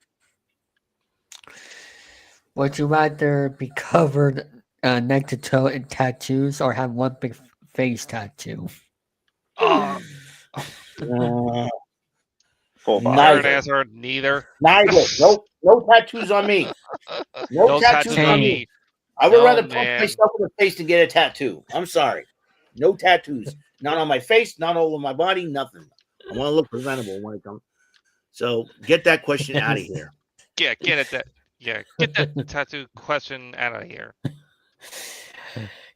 Would you rather be covered neck to toe in tattoos or have one big face tattoo? Third answer, neither. Neither. No tattoos on me. No tattoos on me. I would rather punch myself in the face than get a tattoo. I'm sorry. No tattoos. Not on my face, not all over my body, nothing. I want to look presentable when it comes. So get that question out of here. Yeah, get that tattoo question out of here.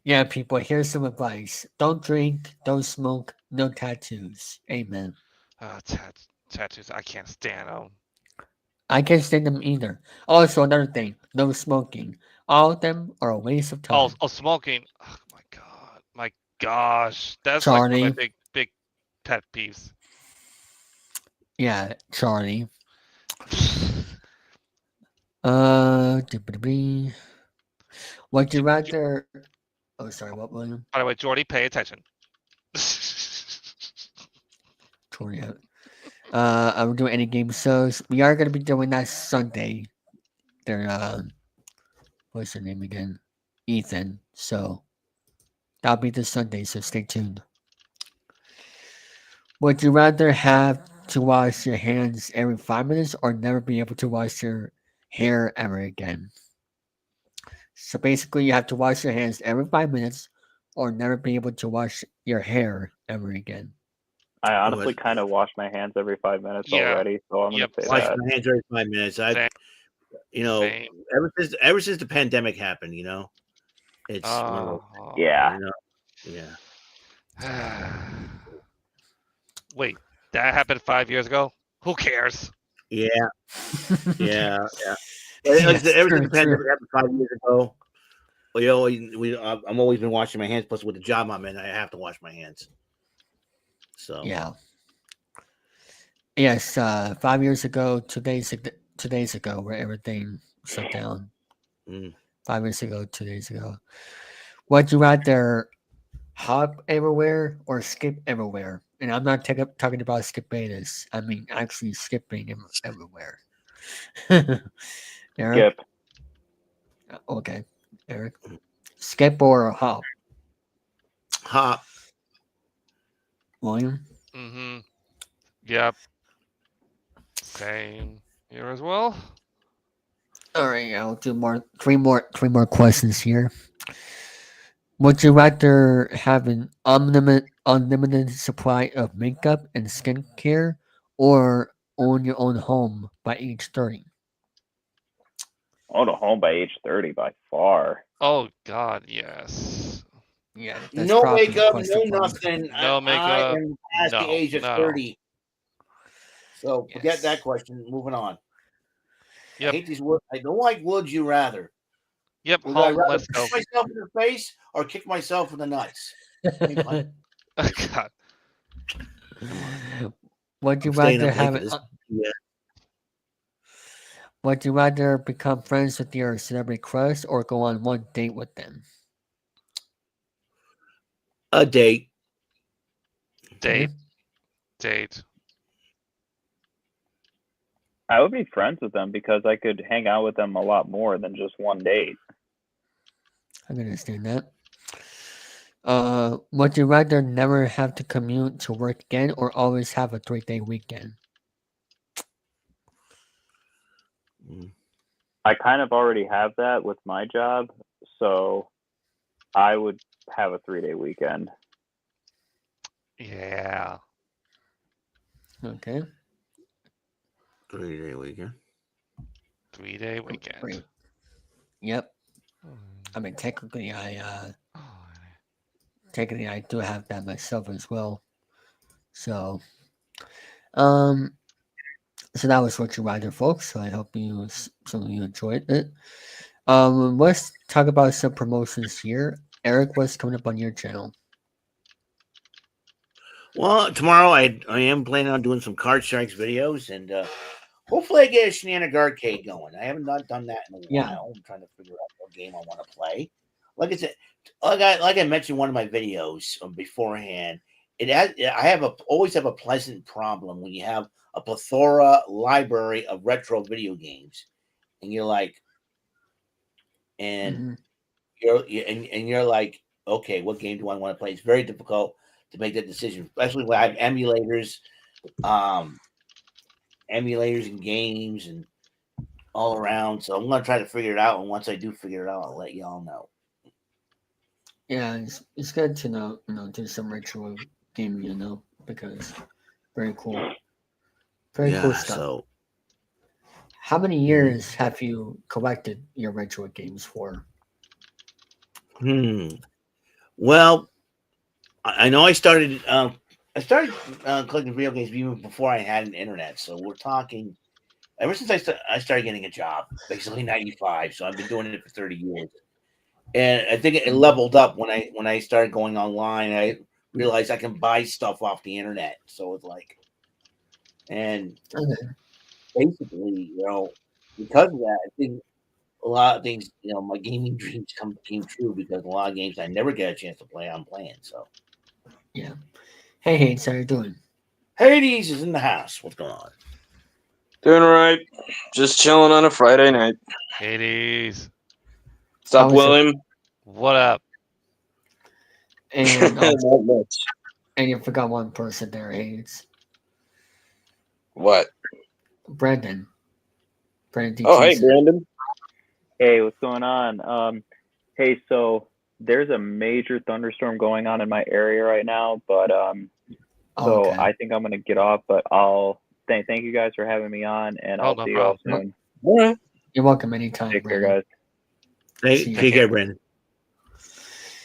Yeah, people, here's some advice. Don't drink, don't smoke, no tattoos. Amen. Tattoos, I can't stand them. I can't stand them either. Also, another thing, no smoking. All of them are a waste of time. Oh, smoking. Oh my gosh. That's Charlie. like one of my big pet peeves. Yeah, Charlie. Would you rather... Oh, sorry, what, William? By the way, Jordy, pay attention. Jordy, are we doing any game shows? We are going to be doing that Sunday. They're, what's their name again? Ethan. So, that'll be this Sunday, so stay tuned. Would you rather have to wash your hands every 5 minutes or never be able to wash your hair ever again? So basically, you have to wash your hands every 5 minutes or never be able to wash your hair ever again. I honestly kind of wash my hands every 5 minutes already, so I'm going to say wash that. my hands every 5 minutes. Ever since the pandemic happened, it's yeah. Wait, that happened 5 years ago? Who cares? Yeah. Ever since the pandemic happened 5 years ago, I'm always been washing my hands. Plus, with the job I'm in, I have to wash my hands. So yes, 5 years ago, 2 days ago, where everything shut down. 5 years ago, 2 days ago. Would you rather hop everywhere or skip everywhere? And I'm not talking about skip-anus. I mean actually skipping everywhere. Eric? Skip. Okay, Eric. Skip or hop? Hop. William? Mm-hmm. Yep. Same here as well. All right, I'll do three more questions here. Would you rather have an unlimited supply of makeup and skincare, or own your own home by age 30? Own a home by age 30 by far. Oh God, yes. Yeah. No makeup, no nothing. No makeup. I am past the age of 30. So forget that question. Moving on. Yep. I hate these words. I don't like would you rather. Yep, Would I home. rather Let's kick go. myself in the face or kick myself in the nuts? God. Would you I'm staying rather up late have for it? this. Yeah. Would you rather become friends with your celebrity crush or go on one date with them? A date. Date. Date. I would be friends with them because I could hang out with them a lot more than just one date. I can understand that. Would you rather never have to commute to work again or always have a 3-day weekend? I kind of already have that with my job, so I would have a 3-day weekend. Yeah. Okay. 3-day weekend. 3-day weekend. Great. Yep. I mean, technically, I do have that myself as well. So, so that was what you rather, folks. So I hope you enjoyed it. Let's talk about some promotions here. Eric, what's coming up on your channel? Well, tomorrow I am planning on doing some Card Strikes videos, and hopefully I get a Shenanigan Arcade going. I haven't done that in a while. I'm trying to figure out what game I want to play. Like I said, like I mentioned in one of my videos beforehand, always have a pleasant problem when you have a plethora library of retro video games, and you're like, you're like, okay, what game do I want to play? It's very difficult to make that decision, especially when I have emulators and games and all around. So I'm gonna try to figure it out, and once I do figure it out, I'll let y'all know. Yeah, it's good to know, do some retro gaming, because very cool. Very cool stuff. So how many years have you collected your retro games for? Well, I know I started collecting video games even before I had an internet. So we're talking ever since I started getting a job, basically 95. So I've been doing it for 30 years. And I think it leveled up when I started going online. I realized I can buy stuff off the internet. So it's like, and basically, because of that, I think a lot of things, my gaming dreams came true because a lot of games I never get a chance to play, I'm playing. So yeah. Hey Hades, how you doing? Hades is in the house. What's going on? Doing all right. Just chilling on a Friday night. Hades. What's up, William? What up? And Not much. And you forgot one person there, Hades. What? Brandon. Brandon. Oh, hey, Brandon. Hey, what's going on? Hey, so there's a major thunderstorm going on in my area right now, but so okay. I think I'm gonna get off. But I'll thank you guys for having me on, and I'll see you all soon. All right. You're welcome anytime. Take Brandon. care, guys. Take care, Brandon.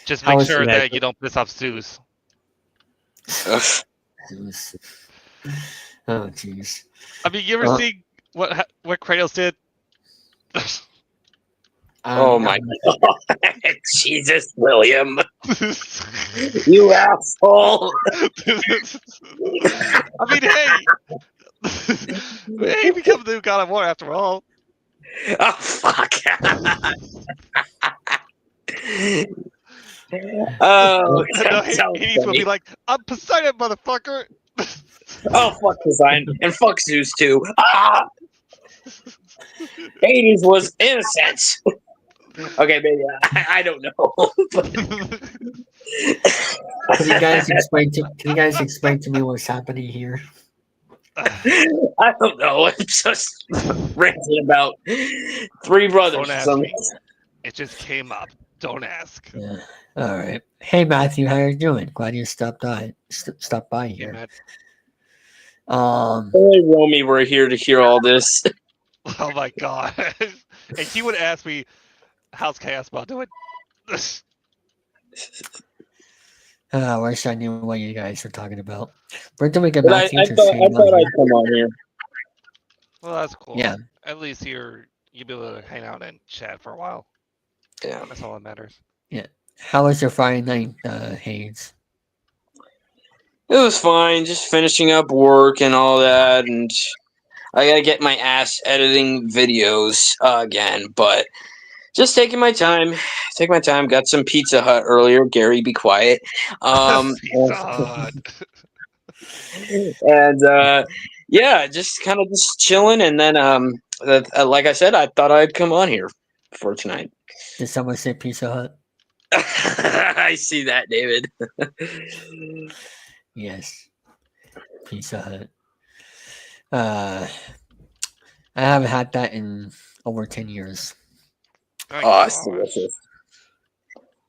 Just make sure that you don't piss off Zeus. Zeus. Oh, jeez. I mean, you ever see what Kratos did? Oh my God. Jesus, William. You asshole. I mean, hey, he became the new God of War after all. Oh, fuck. Oh, no, Hades will be like, I'm Poseidon, motherfucker. Oh, fuck Poseidon. And fuck Zeus, too. Ah! Hades was innocent. Okay, maybe I don't know. Can you guys explain to me what's happening here? I don't know. I'm just ranting about three brothers. Don't ask me. It just came up. Don't ask. Yeah. All right. Hey Matthew, how you doing? Glad you stopped by here. Hey, Only Romy were here to hear all this. Oh my God. And he would ask me, how's Chaos about doing? I wish I knew what you guys were talking about. We're doing a But Matthew I thought I'd come on here. Well, that's cool. Yeah. At least you'll be able to hang out and chat for a while. Yeah. That's all that matters. Yeah. How was your Friday night, Hayes? It was fine, just finishing up work and all that, and I gotta get my ass editing videos again, but just taking my time. Take my time. Got some Pizza Hut earlier. Gary, be quiet. Pizza Hut. And yeah, just kind of just chilling. And then, like I said, I thought I'd come on here for tonight. Did someone say Pizza Hut? I see that, David. Yes. Pizza Hut. I haven't had that in over 10 years. Oh, it's delicious.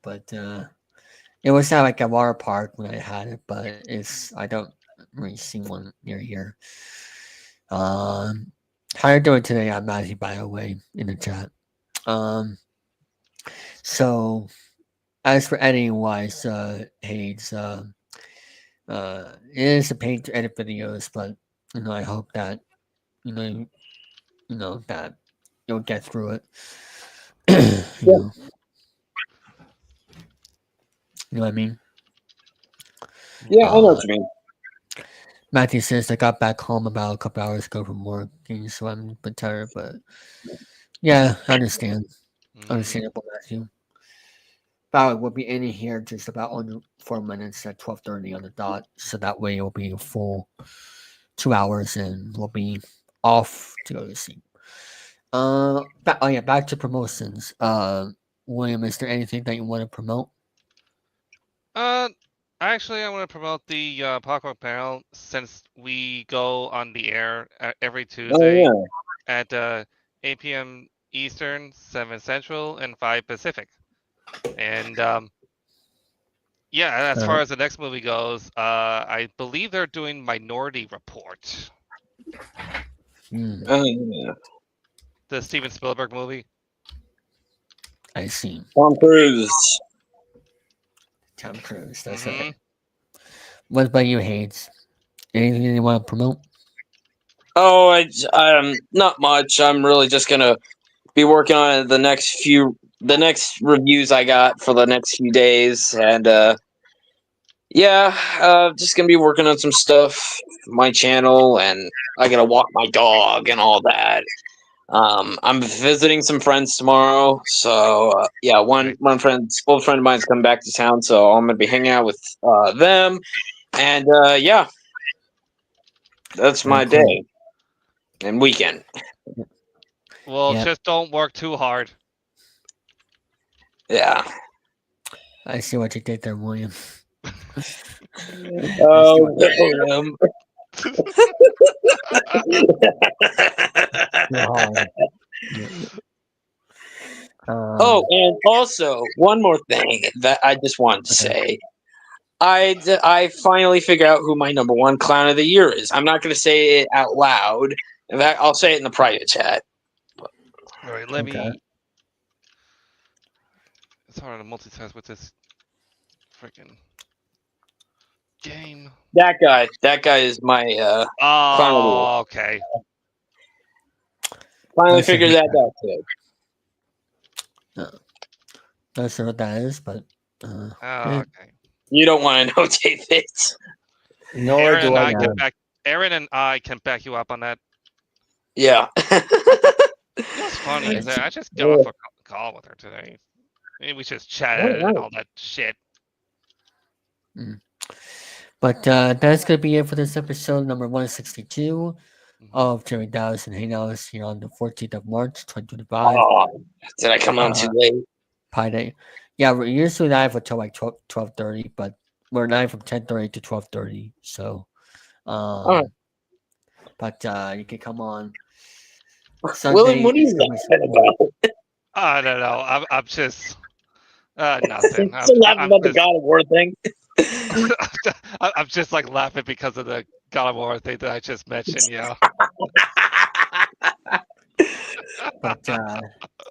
But it was at like a water park when I had it, but I don't really see one near here. How you doing today? I'm Matthew, by the way, in the chat. So as for editing wise, Hayes, it is a pain to edit videos, but I hope that that you'll get through it. You know what I mean? Yeah, I know what you mean. Matthew says I got back home about a couple hours ago from work, so I'm a bit tired, but yeah, I understand. Understandable, Matthew. But we'll be in here just about under 4 minutes at 12:30 on the dot, so that way it'll be a full 2 hours and we'll be off to go to sleep. Back to promotions. William, is there anything that you want to promote? Actually, I want to promote the Popcorn Panel since we go on the air every Tuesday at 8 p.m. Eastern, 7 Central, and 5 Pacific. And yeah, as far as the next movie goes, I believe they're doing Minority Report. Oh, yeah. The Steven Spielberg movie. I see. Tom Cruise. Tom Cruise, that's right. What about you, Hayes? Anything you want to promote? Oh, not much. I'm really just gonna be working on the next reviews I got for the next few days, and yeah, just gonna be working on some stuff, for my channel, and I gotta walk my dog and all that. I'm visiting some friends tomorrow, so yeah, one old friend of mine's coming back to town, so I'm gonna be hanging out with them, and yeah, that's my day and weekend. Well, just don't work too hard. Yeah. I see what you did there, William. Oh, oh, and also one more thing that I just wanted to say. I finally figured out who my number one clown of the year is. I'm not going to say it out loud. In fact, I'll say it in the private chat. All right, let me. It's hard to multitask with this freaking game. That guy is my clown of the year. Okay. Finally figured that out today. Not sure what that is, but okay. You don't want to know, David. Aaron and I can back you up on that. Yeah. What's funny is that I just got off a call with her today. Maybe we just chatted and all that shit. But that's going to be it for this episode, number 162 of Chilling3000 Hangouts here on the 14th of March, 2025. Oh, did I come on too late? Pi Day. Yeah, we're usually live until like 12:30, but we're live from 10:30 to 12:30. So, but you can come on Sunday. William, what are you laughing about? I don't know. I'm just nothing. I'm laughing about the God of War thing. I'm just like laughing because of the God of War thing that I just mentioned. Yeah. But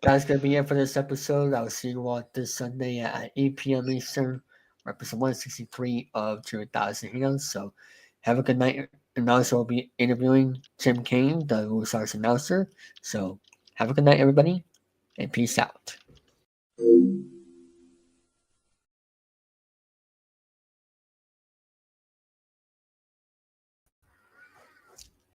that's going to be it for this episode. I'll see you all this Sunday at 8 p.m. Eastern, episode 163 of Chilling3000 Hangouts. So have a good night. And also, we'll be interviewing Jim Kane, the Stars announcer. So have a good night, everybody, and peace out. you.